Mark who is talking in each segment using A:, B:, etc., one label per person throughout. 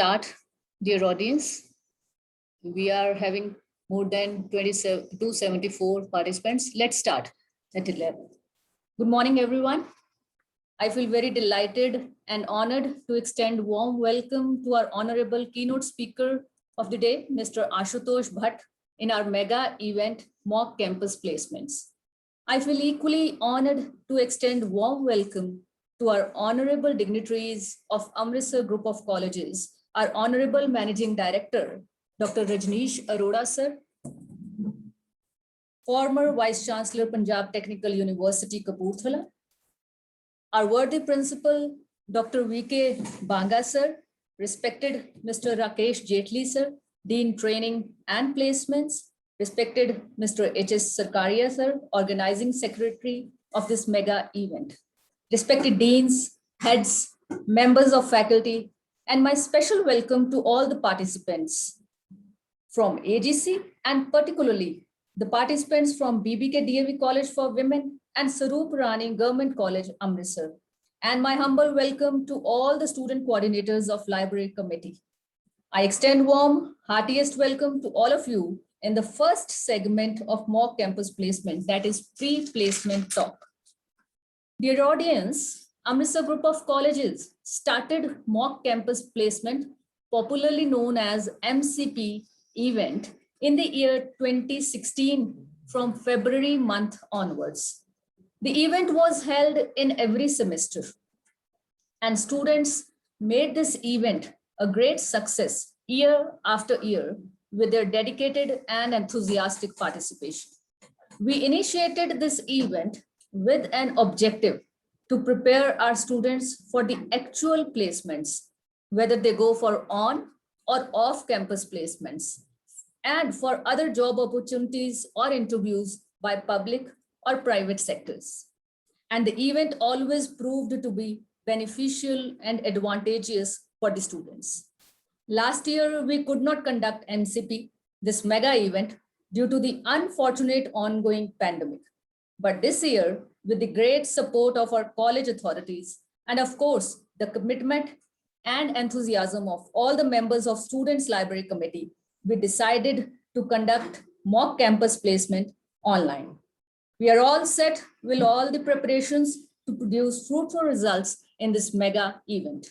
A: start, dear audience. We are having more than 274 participants. Let's start at 11. Good morning, everyone. I feel very delighted and honored to extend warm welcome to our honorable keynote speaker of the day, Mr. Ashutosh Bhatt, in our mega event, Mock Campus Placements. I feel equally honored to extend warm welcome to our honorable dignitaries of Amritsar Group of Colleges, our honorable Managing Director, Dr. Rajneesh Arora sir, former Vice Chancellor, Punjab Technical University, Kapurthala, our worthy principal, Dr. V.K. Banga sir, respected Mr. Rakesh Jetli sir, Dean Training and Placements, respected Mr. H.S. Sarkaria sir, Organizing Secretary of this mega event, respected deans, heads, members of faculty, and my special welcome to all the participants from AGC and particularly the participants from BBK DAV College for Women and Saroop Rani Government College, Amritsar. And my humble welcome to all the student coordinators of Library Committee. I extend warm, heartiest welcome to all of you in the first segment of Mock Campus Placement, that is pre-placement talk. Dear audience, Amritsar Group of Colleges started Mock Campus Placement, popularly known as MCP event, in the year 2016 from February month onwards. The event was held in every semester and students made this event a great success year after year with their dedicated and enthusiastic participation. We initiated this event with an objective to prepare our students for the actual placements, whether they go for on or off campus placements, and for other job opportunities or interviews by public or private sectors. And the event always proved to be beneficial and advantageous for the students. Last year, we could not conduct MCP, this mega event, due to the unfortunate ongoing pandemic. But this year, with the great support of our college authorities, and of course, the commitment and enthusiasm of all the members of Students' Library Committee, we decided to conduct mock campus placement online. We are all set with all the preparations to produce fruitful results in this mega event.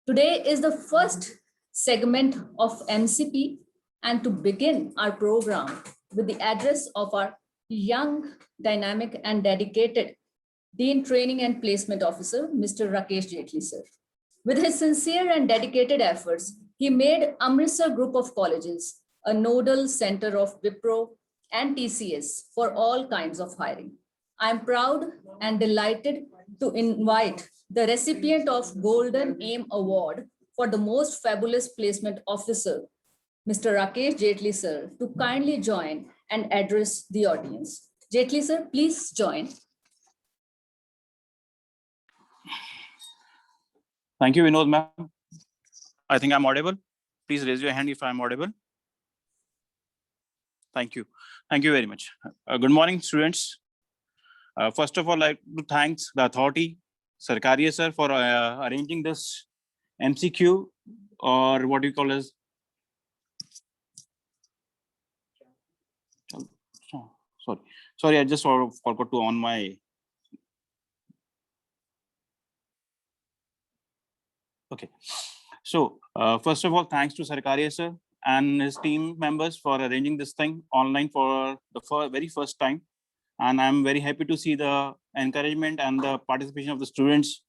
A: Today is the first segment of MCP, and to begin our program with the address of our young, dynamic, and dedicated Dean Training and Placement Officer, Mr. Rakesh Jetli sir. With his sincere and dedicated efforts, he made Amritsar Group of Colleges a nodal center of Wipro and TCS for all kinds of hiring. I am proud and delighted to invite the recipient of Golden Aim Award for the most fabulous placement officer, Mr. Rakesh Jetli sir, to kindly join and address the audience. Jetli sir, please join.
B: Thank you, Vinod ma'am. I think I'm audible. Please raise your hand if I'm audible. Thank you. Thank you very much. Good morning, students. First of all, I'd like to thank the authority, Sarkaria sir, for arranging this MCQ, or what you call as sorry, I just forgot to on my. Okay, so first of all, thanks to Sarkaria sir and his team members for arranging this thing online for the very first time. And I'm very happy to see the encouragement and the participation of the students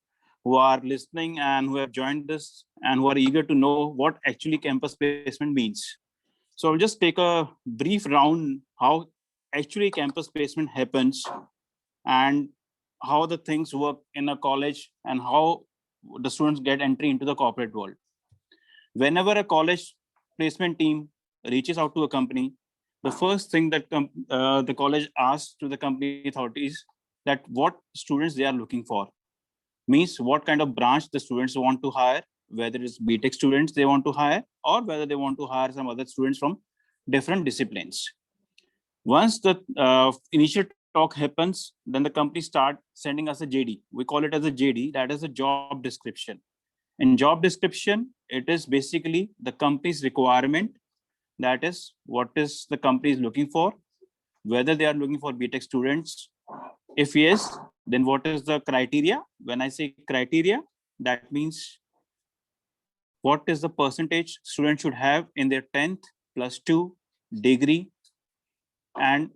B: who are listening and who have joined this and who are eager to know what actually campus placement means. So I'll just take a brief round how actually campus placement happens and how the things work in a college and how the students get entry into the corporate world. Whenever a college placement team reaches out to a company, the first thing that the college asks to the company authorities that what students they are looking for. Means what kind of branch the students want to hire, whether it's BTech students they want to hire or whether they want to hire some other students from different disciplines. Once the initial talk happens, then the company start sending us a JD. We call it as a JD, that is a job description. In job description, It is basically the company's requirement. That is what is the company is looking for, whether they are looking for BTech students. If yes, then what is the criteria? When I say criteria, that means what is the percentage students should have in their 10th plus 2 degree, and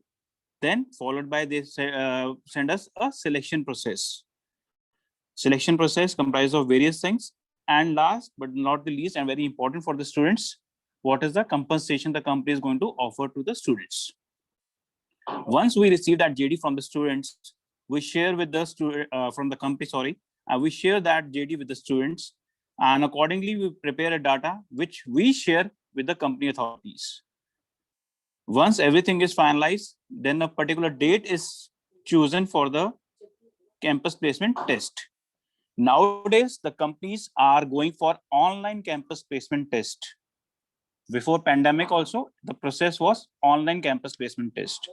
B: then followed by they send us a selection process. Selection process comprises of various things, and last but not the least and very important for the students, what is the compensation the company is going to offer to the students. Once we receive that JD from the students, we share with the student from the company, sorry, we share that JD with the students, and accordingly we prepare a data which we share with the company authorities. Once everything is finalized, then a particular date is chosen for the campus placement test. Nowadays, the companies are going for online campus placement test. Before pandemic also, the process was online campus placement test.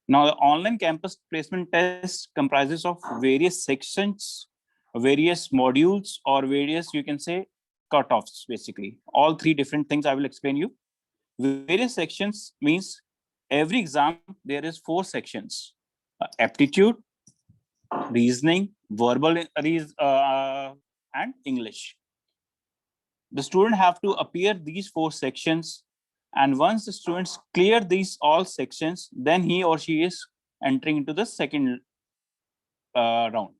B: Now, the online campus placement test comprises of various sections, various modules, or various, you can say, cutoffs, basically. All three different things I will explain you. Various sections means every exam, there is 4 sections: aptitude, reasoning, verbal, and English. The student have to appear these 4 sections, and once the students clear these all sections, then he or she is entering into the second round.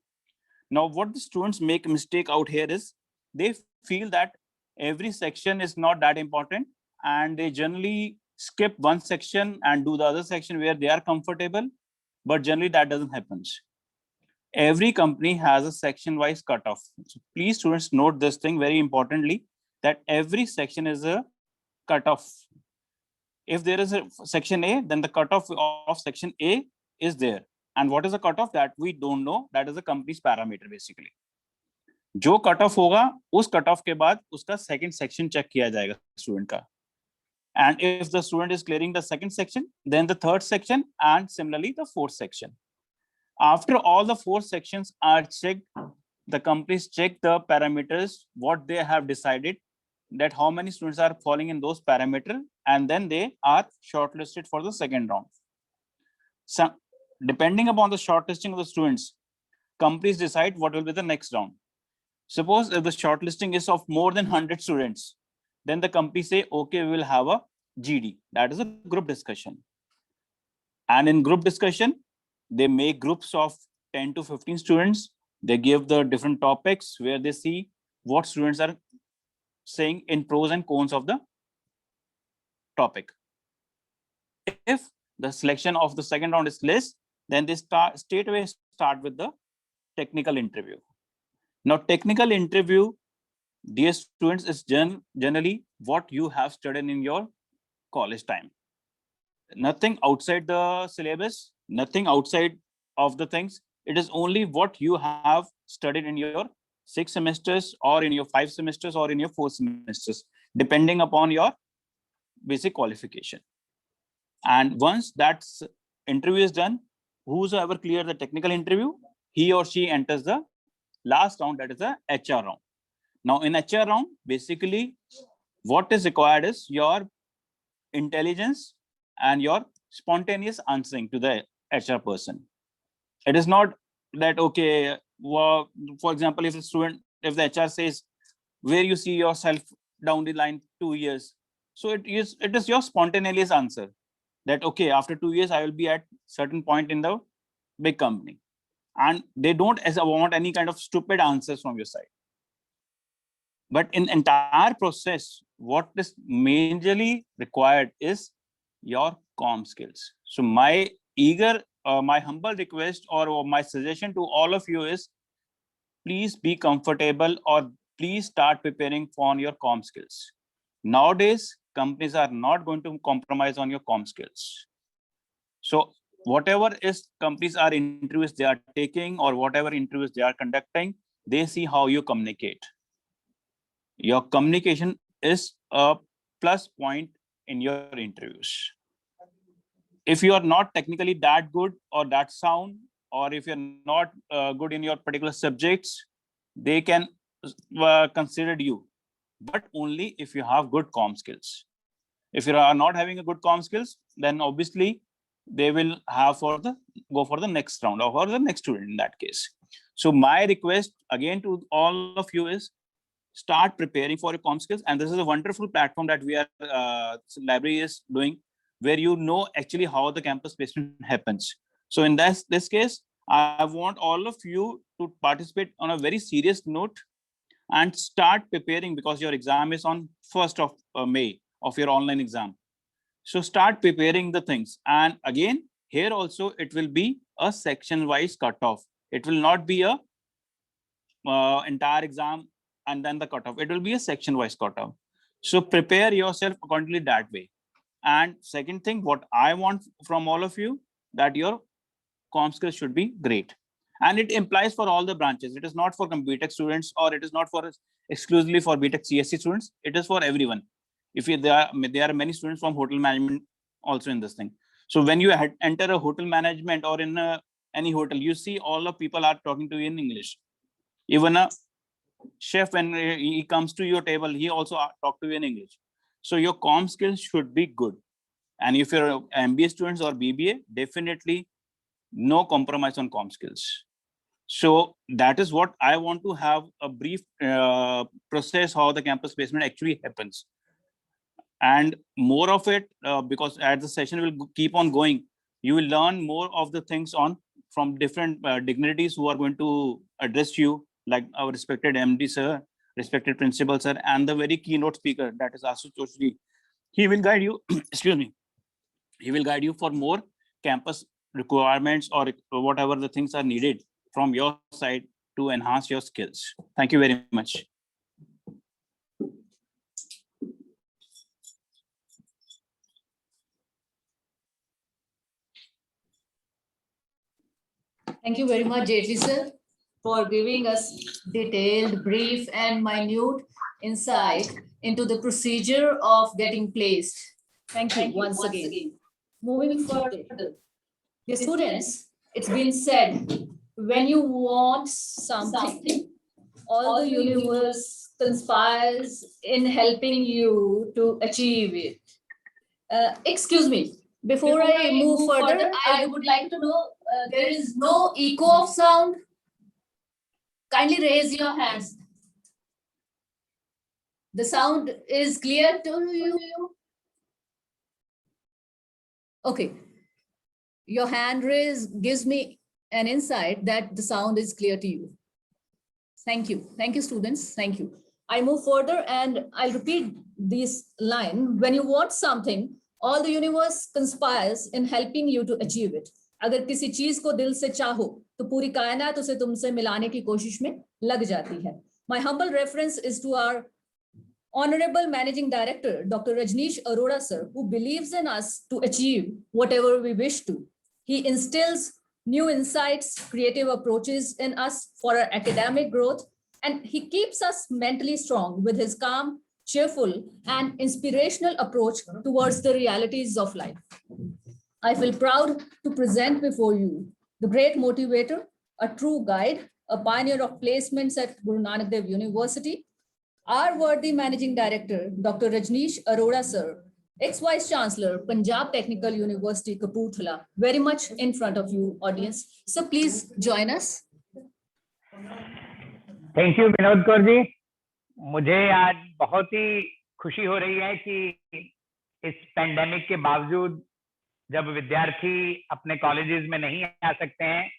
B: Now, what the students make a mistake out here is they feel that every section is not that important, and they generally skip one section and do the other section where they are comfortable, but generally that doesn't happen. Every company has a section wise cutoff. So please students note this thing very importantly, that every section is a cutoff. If there is a section A, then the cutoff of section A is there. And what is the cutoff? That we don't know. That is the company's parameter basically. जो cut off होगा उस cut off के बाद उसका second section check किया जाएगा student का. And if the student is clearing the second section, then the third section, and similarly the fourth section. After all the 4 sections are checked, the companies check the parameters, what they have decided, that how many students are falling in those parameters, and then they are shortlisted for the second round. So, depending upon the shortlisting of the students, companies decide what will be the next round. Suppose if the shortlisting is of more than 100 students, then the company say, okay, we will have a GD, that is a group discussion. And in group discussion, they make groups of 10 to 15 students. They give the different topics where they see what students are saying in pros and cons of the topic. If the selection of the second round is less, then they straightaway start with the technical interview. Now, technical interview, dear students, is generally what you have studied in your college time. Nothing outside the syllabus, nothing outside of the things. It is only what you have studied in your 6 semesters or in your 5 semesters or in your 4 semesters, depending upon your basic qualification. And once that interview is done, whosoever cleared the technical interview, he or she enters the last round, that is the HR round. Now, in HR round, basically, what is required is your intelligence and your spontaneous answering to the HR person. It is not that, okay, well, for example, if the HR says, where you see yourself down the line 2 years, so it is your spontaneous answer that, okay, after 2 years, I will be at certain point in the big company. And they don't want any kind of stupid answers from your side. But in entire process, what is majorly required is your comm skills. So my humble request or my suggestion to all of you is, please be comfortable or please start preparing for your comm skills. Nowadays, companies are not going to compromise on your comm skills. So whatever is companies are interviews they are taking or whatever interviews they are conducting, they see how you communicate. Your communication is a plus point in your interviews. If you are not technically that good or that sound, or if you're not good in your particular subjects, they can consider you. but only if you have good comm skills. If you are not having a good comm skills, then obviously they will have go for the next round or for the next student in that case. So my request again to all of you is start preparing for your comm skills. And this is a wonderful platform that we are, library is doing, where you know actually how the campus placement happens. So in this case, I want all of you to participate on a very serious note and start preparing, because your exam is on 1st of May of your online exam. So start preparing the things. And again, here also it will be a section wise cutoff. It will not be a entire exam and then the cutoff. It will be a section wise cutoff. So prepare yourself accordingly that way. And second thing, what I want from all of you, that your comm skills should be great. And it implies for all the branches. It is not for BTech students, or it is not for exclusively for BTech CSC students. It is for everyone. If there are many students from hotel management also in this thing. So when you enter a hotel management or in any hotel, you see all the people are talking to you in English. Even a chef, when he comes to your table, he also talk to you in English. So your comm skills should be good. And if you're MBA students or BBA, definitely no compromise on comm skills. So that is what I want to have a brief process how the campus placement actually happens. And more of it, because as the session will keep on going, you will learn more of the things from different dignitaries who are going to address you, like our respected MD sir, respected principal sir, and the very keynote speaker, that is Ashutosh Ji. He will guide you, excuse me, he will guide you for more campus requirements or whatever the things are needed from your side to enhance your skills. Thank you very much.
A: Thank you very much, Jetli sir, for giving us detailed, brief, and minute insight into the procedure of getting placed. Thank you once again. Moving further, the students, it's been said, when you want something, all the universe conspires in helping you to achieve it. Excuse me, before I move further, I would like to know, there is no echo of sound. Kindly raise your hands. The sound is clear to you? Okay. Your hand raise gives me an insight that the sound is clear to you. Thank you. Thank you, students. Thank you. I move further and I'll repeat this line. When you want something, all the universe conspires in helping you to achieve it. अगर किसी चीज को दिल से चाहो तो पूरी कायनात उसे तुमसे मिलाने की कोशिश में लग जाती है. My humble reference is to our Honorable Managing Director, Dr. Rajneesh Arora sir, who believes in us to achieve whatever we wish to. He instills new insights, creative approaches in us for our academic growth, and he keeps us mentally strong with his calm, cheerful, and inspirational approach towards the realities of life. I feel proud to present before you the great motivator, a true guide, a pioneer of placements at Guru Nanak Dev University, our worthy Managing Director, Dr. Rajneesh Arora sir, ex-Vice Chancellor, Punjab Technical University, Kapurthala, very much in front of you, audience. So please join us.
C: Thank you, Vinod Kaur ji. मुझे आज बहुत ही खुशी हो रही है कि इस pandemic के बावजूद, जब विद्यार्थी अपने कॉलेजेस में नहीं आ सकते हैं,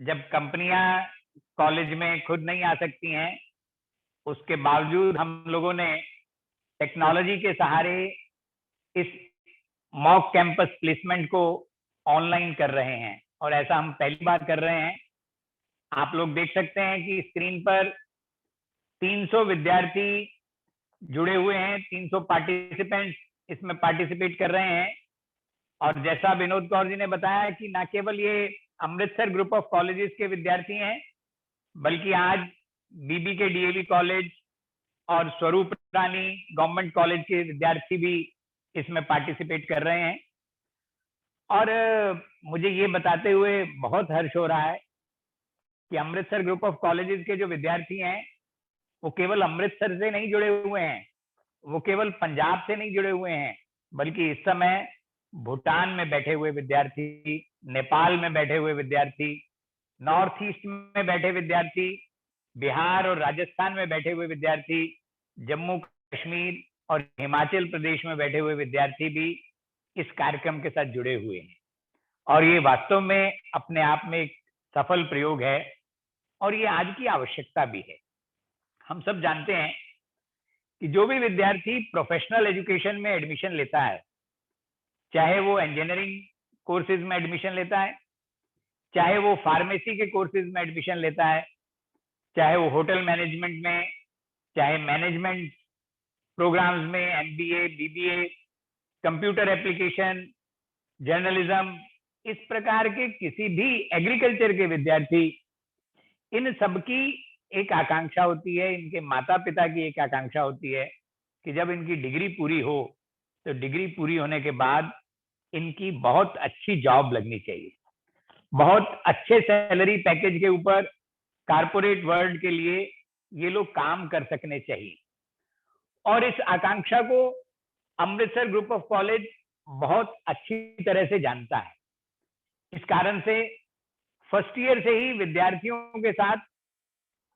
C: जब कंपनियां कॉलेज में खुद नहीं आ सकती हैं, उसके बावजूद हम लोगों ने टेक्नोलॉजी के सहारे इस मॉक कैंपस प्लेसमेंट को ऑनलाइन कर रहे हैं, और ऐसा हम पहली बार कर रहे हैं. आप लोग देख सकते हैं कि स्क्रीन पर 300 विद्यार्थी जुड़े हुए हैं, 300 पार्टिसिपेंट्स इसमें पार्टिसिपेट कर रहे हैं. और जैसा विनोद कौर जी ने बताया कि ना केवल ये अमृतसर ग्रुप ऑफ कॉलेजेस के विद्यार्थी हैं, बल्कि आज बीबी के डीएवी कॉलेज और स्वरूप रानी गवर्नमेंट कॉलेज के विद्यार्थी भी इसमें पार्टिसिपेट कर रहे हैं. और मुझे ये बताते हुए बहुत हर्ष हो रहा है कि अमृतसर ग्रुप ऑफ कॉलेजेस के जो विद्यार्थी हैं, वो केवल अमृतसर से नहीं जुड़े हुए हैं, वो केवल पंजाब से नहीं जुड़े हुए हैं, बल्कि इस समय भूटान में बैठे हुए विद्यार्थी, नेपाल में बैठे हुए विद्यार्थी, नॉर्थ ईस्ट में बैठे विद्यार्थी, बिहार और राजस्थान में बैठे हुए विद्यार्थी, जम्मू कश्मीर और हिमाचल प्रदेश में बैठे हुए विद्यार्थी भी इस कार्यक्रम के साथ जुड़े हुए हैं। और ये वास्तव में अपने आप में एक सफल प्रयोग है और ये आज की आवश्यकता भी है। हम सब जानते हैं कि जो भी विद्यार्थी प्रोफेशनल एजुकेशन में एडमिशन लेता है, चाहे वो इंजीनियरिंग कोर्सेज में एडमिशन लेता है, चाहे वो फार्मेसी के कोर्सेज में एडमिशन लेता है, चाहे वो होटल मैनेजमेंट में, चाहे मैनेजमेंट प्रोग्राम्स में, MBA, BBA, computer application, journalism, इस प्रकार के किसी भी एग्रीकल्चर के विद्यार्थी, इन सबकी एक आकांक्षा होती है, इनके माता पिता की एक आकांक्षा होती है कि जब इनकी डिग्री पूरी हो तो डिग्री पूरी होने के बाद इनकी बहुत अच्छी जॉब लगनी चाहिए, बहुत अच्छे सैलरी पैकेज के ऊपर कारपोरेट वर्ल्ड के लिए ये लोग काम कर सकने चाहिए। और इस आकांक्षा को अमृतसर ग्रुप ऑफ कॉलेज बहुत अच्छी तरह से जानता है। इस कारण से फर्स्ट ईयर से ही विद्यार्थियों के साथ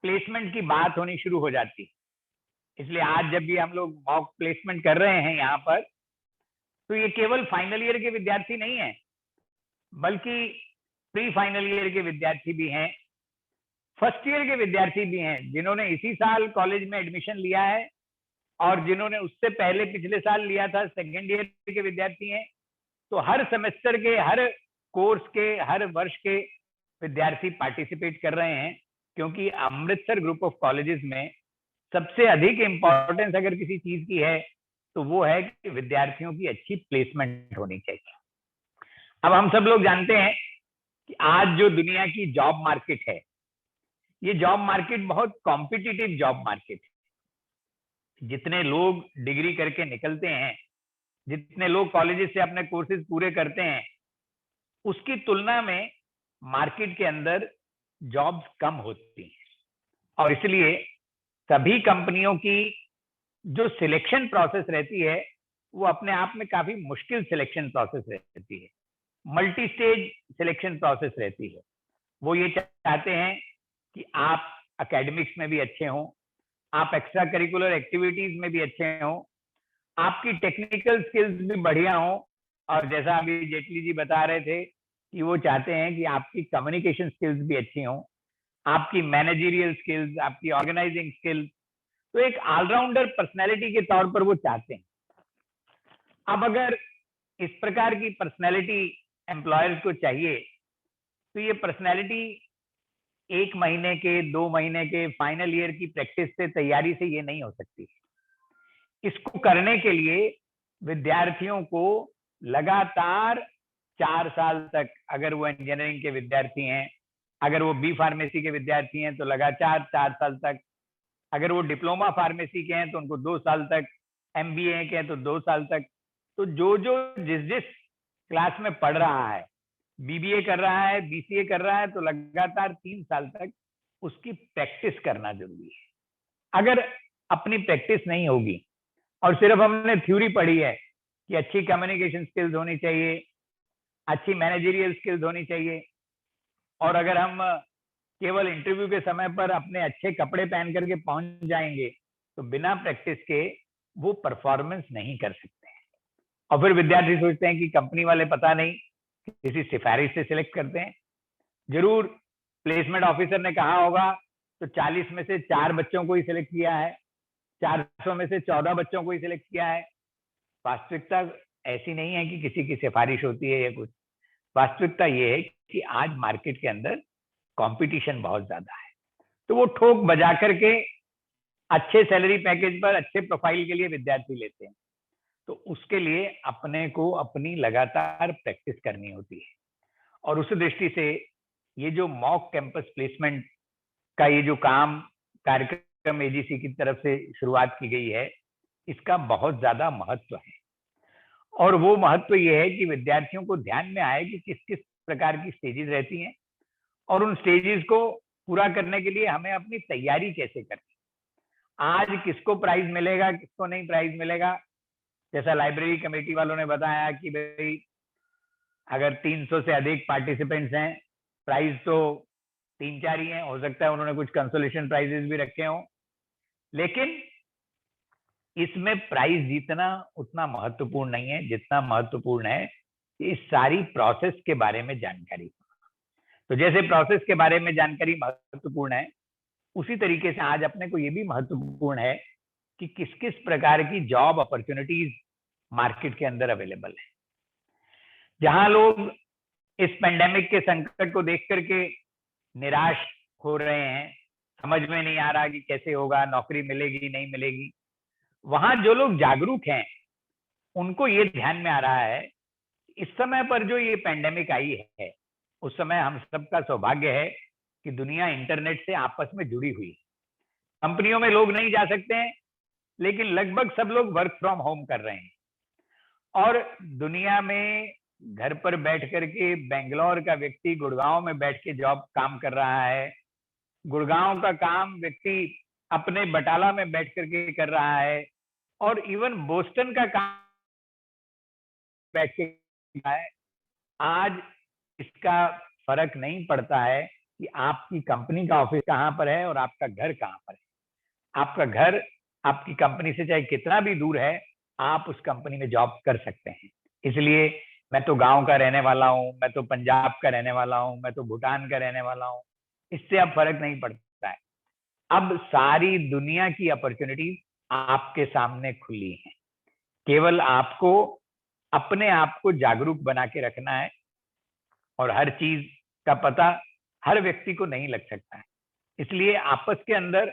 C: प्लेसमेंट की बात होनी शुरू हो जाती है। इसलिए आज जब भी हम लोग मॉक प्लेसमेंट कर रहे हैं यहाँ पर, तो ये केवल फाइनल ईयर के विद्यार्थी नहीं है, बल्कि प्री फाइनल ईयर के विद्यार्थी भी हैं, फर्स्ट ईयर के विद्यार्थी भी हैं, जिन्होंने इसी साल कॉलेज में एडमिशन लिया है और जिन्होंने उससे पहले पिछले साल लिया था, सेकेंड ईयर के विद्यार्थी हैं। तो हर सेमेस्टर के, हर कोर्स के, हर वर्ष के विद्यार्थी पार्टिसिपेट कर रहे हैं, क्योंकि अमृतसर ग्रुप ऑफ कॉलेजेस में सबसे अधिक इंपॉर्टेंस अगर किसी चीज की है तो वो है कि विद्यार्थियों की अच्छी प्लेसमेंट होनी चाहिए। अब हम सब लोग जानते हैं कि आज जो दुनिया की जॉब मार्केट है, ये जॉब मार्केट बहुत कॉम्पिटिटिव जॉब मार्केट है। जितने लोग डिग्री करके निकलते हैं, जितने लोग कॉलेजेस से अपने कोर्सेज पूरे करते हैं, उसकी तुलना में मार्केट के अंदर जॉब्स कम होती हैं। और इसलिए सभी कंपनियों की जो सिलेक्शन प्रोसेस रहती है वो अपने आप में काफी मुश्किल सिलेक्शन प्रोसेस रहती है, मल्टी स्टेज सिलेक्शन प्रोसेस रहती है। वो ये चाहते हैं कि आप एकेडमिक्स में भी अच्छे हों, आप एक्स्ट्रा करिकुलर एक्टिविटीज में भी अच्छे हों, आपकी टेक्निकल स्किल्स भी बढ़िया हों, और जैसा अभी जेटली जी बता रहे थे कि वो चाहते हैं कि आपकी कम्युनिकेशन स्किल्स भी अच्छी हों, आपकी मैनेजरियल स्किल्स, आपकी ऑर्गेनाइजिंग स्किल्स, तो एक ऑलराउंडर पर्सनैलिटी के तौर पर वो चाहते हैं। अब अगर इस प्रकार की पर्सनैलिटी एम्प्लॉयर्स को चाहिए तो ये पर्सनैलिटी 1 महीने के, 2 महीने के फाइनल ईयर की प्रैक्टिस से, तैयारी से ये नहीं हो सकती। इसको करने के लिए विद्यार्थियों को लगातार 4 साल तक, अगर वो इंजीनियरिंग के विद्यार्थी हैं, अगर वो बी फार्मेसी के विद्यार्थी हैं तो लगातार 4 साल तक, अगर वो डिप्लोमा फार्मेसी के हैं तो उनको 2 साल तक, एमबीए के हैं तो 2 साल तक। तो जो जिस क्लास में पढ़ रहा है, बीबीए कर रहा है, बीसीए कर रहा है, तो लगातार 3 साल तक उसकी प्रैक्टिस करना जरूरी है। अगर अपनी प्रैक्टिस नहीं होगी और सिर्फ हमने थ्योरी पढ़ी है कि अच्छी कम्युनिकेशन स्किल्स होनी चाहिए, अच्छी मैनेजरियल स्किल्स होनी चाहिए, और अगर हम केवल इंटरव्यू के समय पर अपने अच्छे कपड़े पहन करके पहुंच जाएंगे तो बिना प्रैक्टिस के वो परफॉर्मेंस नहीं कर सकते हैं। और फिर विद्यार्थी सोचते हैं कि कंपनी वाले पता नहीं किसी सिफारिश से सिलेक्ट करते हैं। जरूर प्लेसमेंट ऑफिसर ने कहा होगा तो 40 में से 4 बच्चों को ही सिलेक्ट किया है, 400 में से 14 बच्चों को ही सिलेक्ट किया है। वास्तविकता ऐसी नहीं है कि किसी की सिफारिश होती है या कुछ। वास्तविकता ये है कि आज मार्केट के अंदर कंपटीशन बहुत ज्यादा है, तो वो ठोक बजा करके अच्छे सैलरी पैकेज पर, अच्छे प्रोफाइल के लिए विद्यार्थी लेते हैं। तो उसके लिए अपने को अपनी लगातार प्रैक्टिस करनी होती है। और उस दृष्टि से ये जो मॉक कैंपस प्लेसमेंट का ये जो काम कार्यक्रम एजीसी की तरफ से शुरुआत की गई है, इसका बहुत ज्यादा महत्व है। और वो महत्व ये है कि विद्यार्थियों को ध्यान में आए कि किस किस प्रकार की स्टेजेस रहती हैं और उन स्टेजेस को पूरा करने के लिए हमें अपनी तैयारी कैसे करनी। आज किसको प्राइज मिलेगा, किसको नहीं प्राइज मिलेगा, जैसा लाइब्रेरी कमेटी वालों ने बताया कि भाई अगर 300 से अधिक पार्टिसिपेंट्स हैं, प्राइज तो 3-4 ही हैं, हो सकता है उन्होंने कुछ कंसोलेशन प्राइजेस भी रखे हों, लेकिन इसमें प्राइज जीतना उतना महत्वपूर्ण नहीं है जितना महत्वपूर्ण है इस सारी प्रोसेस के बारे में जानकारी। तो जैसे प्रोसेस के बारे में जानकारी महत्वपूर्ण है, उसी तरीके से आज अपने को ये भी महत्वपूर्ण है कि किस किस प्रकार की जॉब अपॉर्चुनिटीज मार्केट के अंदर अवेलेबल है। जहां लोग इस पेंडेमिक के संकट को देख करके निराश हो रहे हैं, समझ में नहीं आ रहा कि कैसे होगा, नौकरी मिलेगी नहीं मिलेगी, वहां जो लोग जागरूक हैं उनको ये ध्यान में आ रहा है इस समय पर जो ये पेंडेमिक आई है, उस समय हम सबका सौभाग्य है कि दुनिया इंटरनेट से आपस में जुड़ी हुई है। कंपनियों में लोग नहीं जा सकते हैं, लेकिन लगभग सब लोग वर्क फ्रॉम होम कर रहे हैं, और दुनिया में घर पर बैठ करके बेंगलोर का व्यक्ति गुड़गांव में बैठ के जॉब काम कर रहा है, गुड़गांव का काम व्यक्ति अपने बटाला में बैठ करके कर रहा है, और इवन बोस्टन का काम बैठ के है। आज इसका फर्क नहीं पड़ता है कि आपकी कंपनी का ऑफिस कहाँ पर है और आपका घर कहाँ पर है। आपका घर आपकी कंपनी से चाहे कितना भी दूर है, आप उस कंपनी में जॉब कर सकते हैं। इसलिए मैं तो गांव का रहने वाला हूँ, मैं तो पंजाब का रहने वाला हूँ, मैं तो भूटान का रहने वाला हूँ, इससे अब फर्क नहीं पड़ता है। अब सारी दुनिया की अपॉर्चुनिटीज आपके सामने खुली हैं। केवल आपको अपने आप को जागरूक बना के रखना है, और हर चीज का पता हर व्यक्ति को नहीं लग सकता है। इसलिए आपस के अंदर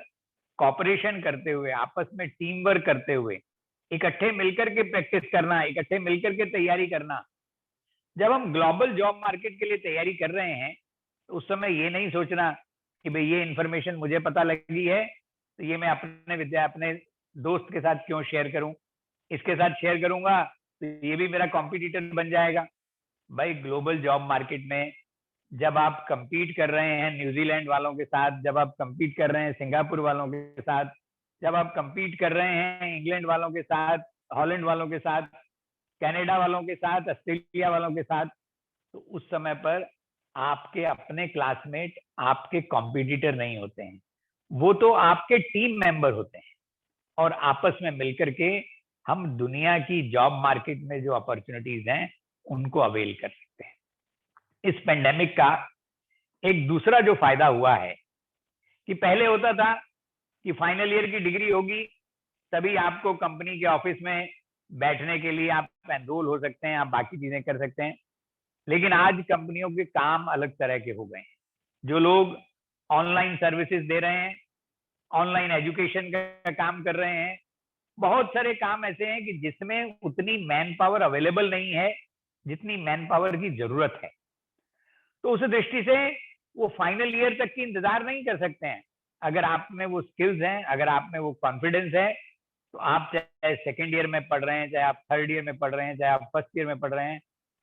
C: कॉपरेशन करते हुए, आपस में टीम वर्क करते हुए, इकट्ठे मिलकर के प्रैक्टिस करना, इकट्ठे मिलकर के तैयारी करना। जब हम ग्लोबल जॉब मार्केट के लिए तैयारी कर रहे हैं, तो उस समय ये नहीं सोचना कि भाई ये इन्फॉर्मेशन मुझे पता लगी है तो ये मैं अपने दोस्त के साथ क्यों शेयर करूं, इसके साथ शेयर करूंगा तो ये भी मेरा कॉम्पिटिटर बन जाएगा। भाई ग्लोबल जॉब मार्केट में जब आप कंपीट कर रहे हैं न्यूजीलैंड वालों के साथ, जब आप कंपीट कर रहे हैं सिंगापुर वालों के साथ, जब आप कंपीट कर रहे हैं इंग्लैंड वालों के साथ, हॉलैंड वालों के साथ, कनाडा वालों के साथ, ऑस्ट्रेलिया वालों के साथ, तो उस समय पर आपके अपने क्लासमेट आपके कॉम्पिटिटर नहीं होते हैं, वो तो आपके टीम मेंबर होते हैं, और आपस में मिलकर के हम दुनिया की जॉब मार्केट में जो अपॉर्चुनिटीज हैं उनको अवेल कर सकते हैं। इस पेंडेमिक का एक दूसरा जो फायदा हुआ है कि पहले होता था कि फाइनल ईयर की डिग्री होगी तभी आपको कंपनी के ऑफिस में बैठने के लिए आप एनरोल हो सकते हैं, आप बाकी चीजें कर सकते हैं। लेकिन आज कंपनियों के काम अलग तरह के हो गए हैं। जो लोग ऑनलाइन सर्विसेज दे रहे हैं, ऑनलाइन एजुकेशन का काम कर रहे हैं, बहुत सारे काम ऐसे हैं कि जिसमें उतनी मैन पावर अवेलेबल नहीं है जितनी मैन पावर की जरूरत है। तो उस दृष्टि से वो फाइनल ईयर तक की इंतजार नहीं कर सकते हैं। अगर आप में वो स्किल्स हैं, अगर आप में वो कॉन्फिडेंस है, तो आप चाहे सेकेंड ईयर में पढ़ रहे हैं, चाहे आप थर्ड ईयर में पढ़ रहे हैं, चाहे आप फर्स्ट ईयर में पढ़ रहे हैं,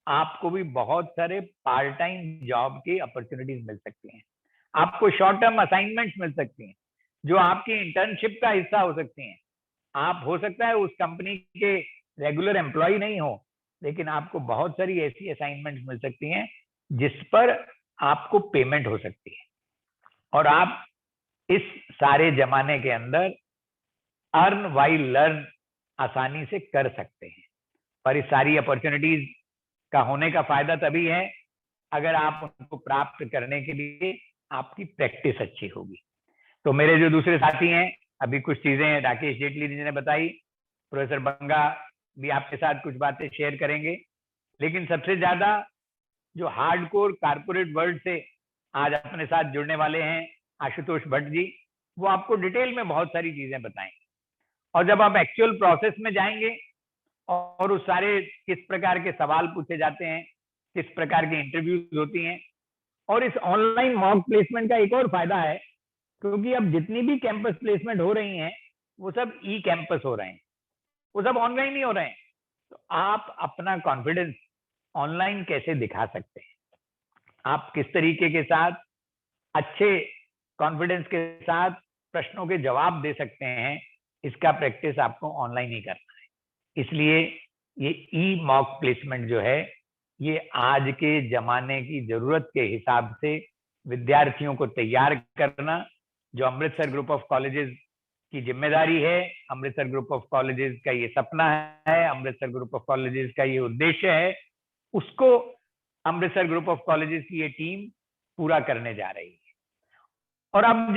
C: आपको भी बहुत सारे पार्ट टाइम जॉब की अपॉर्चुनिटीज मिल सकती हैं। आपको शॉर्ट टर्म असाइनमेंट्स मिल सकती हैं जो आपकी इंटर्नशिप का हिस्सा हो सकती हैं। आप हो सकता है उस कंपनी के रेगुलर एम्प्लॉय नहीं हो, लेकिन आपको बहुत सारी ऐसी असाइनमेंट्स मिल सकती हैं जिस पर आपको पेमेंट हो सकती है, और आप इस सारे जमाने के अंदर अर्न व्हाइल लर्न आसानी से कर सकते हैं। पर इस सारी अपॉर्चुनिटीज का होने का फायदा तभी है अगर आप उनको प्राप्त करने के लिए आपकी प्रैक्टिस अच्छी होगी। तो मेरे जो दूसरे साथी हैं, अभी कुछ चीजें राकेश जेटली जी ने बताई, प्रोफेसर बंगा भी आपके साथ कुछ बातें शेयर करेंगे, लेकिन सबसे ज्यादा जो हार्डकोर कारपोरेट वर्ल्ड से आज अपने साथ जुड़ने वाले हैं आशुतोष भट्ट जी, वो आपको डिटेल में बहुत सारी चीजें बताएंगे। और जब आप एक्चुअल प्रोसेस में जाएंगे और उस सारे किस प्रकार के सवाल पूछे जाते हैं, किस प्रकार की इंटरव्यूज होती हैं, और इस ऑनलाइन मॉक प्लेसमेंट का एक और फायदा है, क्योंकि अब जितनी भी कैंपस प्लेसमेंट हो रही हैं वो सब ई कैंपस हो रहे हैं, वो सब ऑनलाइन ही हो रहे हैं। तो आप अपना कॉन्फिडेंस ऑनलाइन कैसे दिखा सकते हैं, आप किस तरीके के साथ अच्छे कॉन्फिडेंस के साथ प्रश्नों के जवाब दे सकते हैं, इसका प्रैक्टिस आपको ऑनलाइन ही करना है। इसलिए ये ई मॉक प्लेसमेंट जो है, ये आज के जमाने की जरूरत के हिसाब से विद्यार्थियों को तैयार करना, जो अमृतसर ग्रुप ऑफ कॉलेजेस की जिम्मेदारी है, अमृतसर ग्रुप ऑफ कॉलेजेस का ये सपना है, अमृतसर ग्रुप ऑफ कॉलेजेस का ये उद्देश्य है, उसको अमृतसर ग्रुप ऑफ कॉलेजेस की ये टीम पूरा करने जा रही है। और अब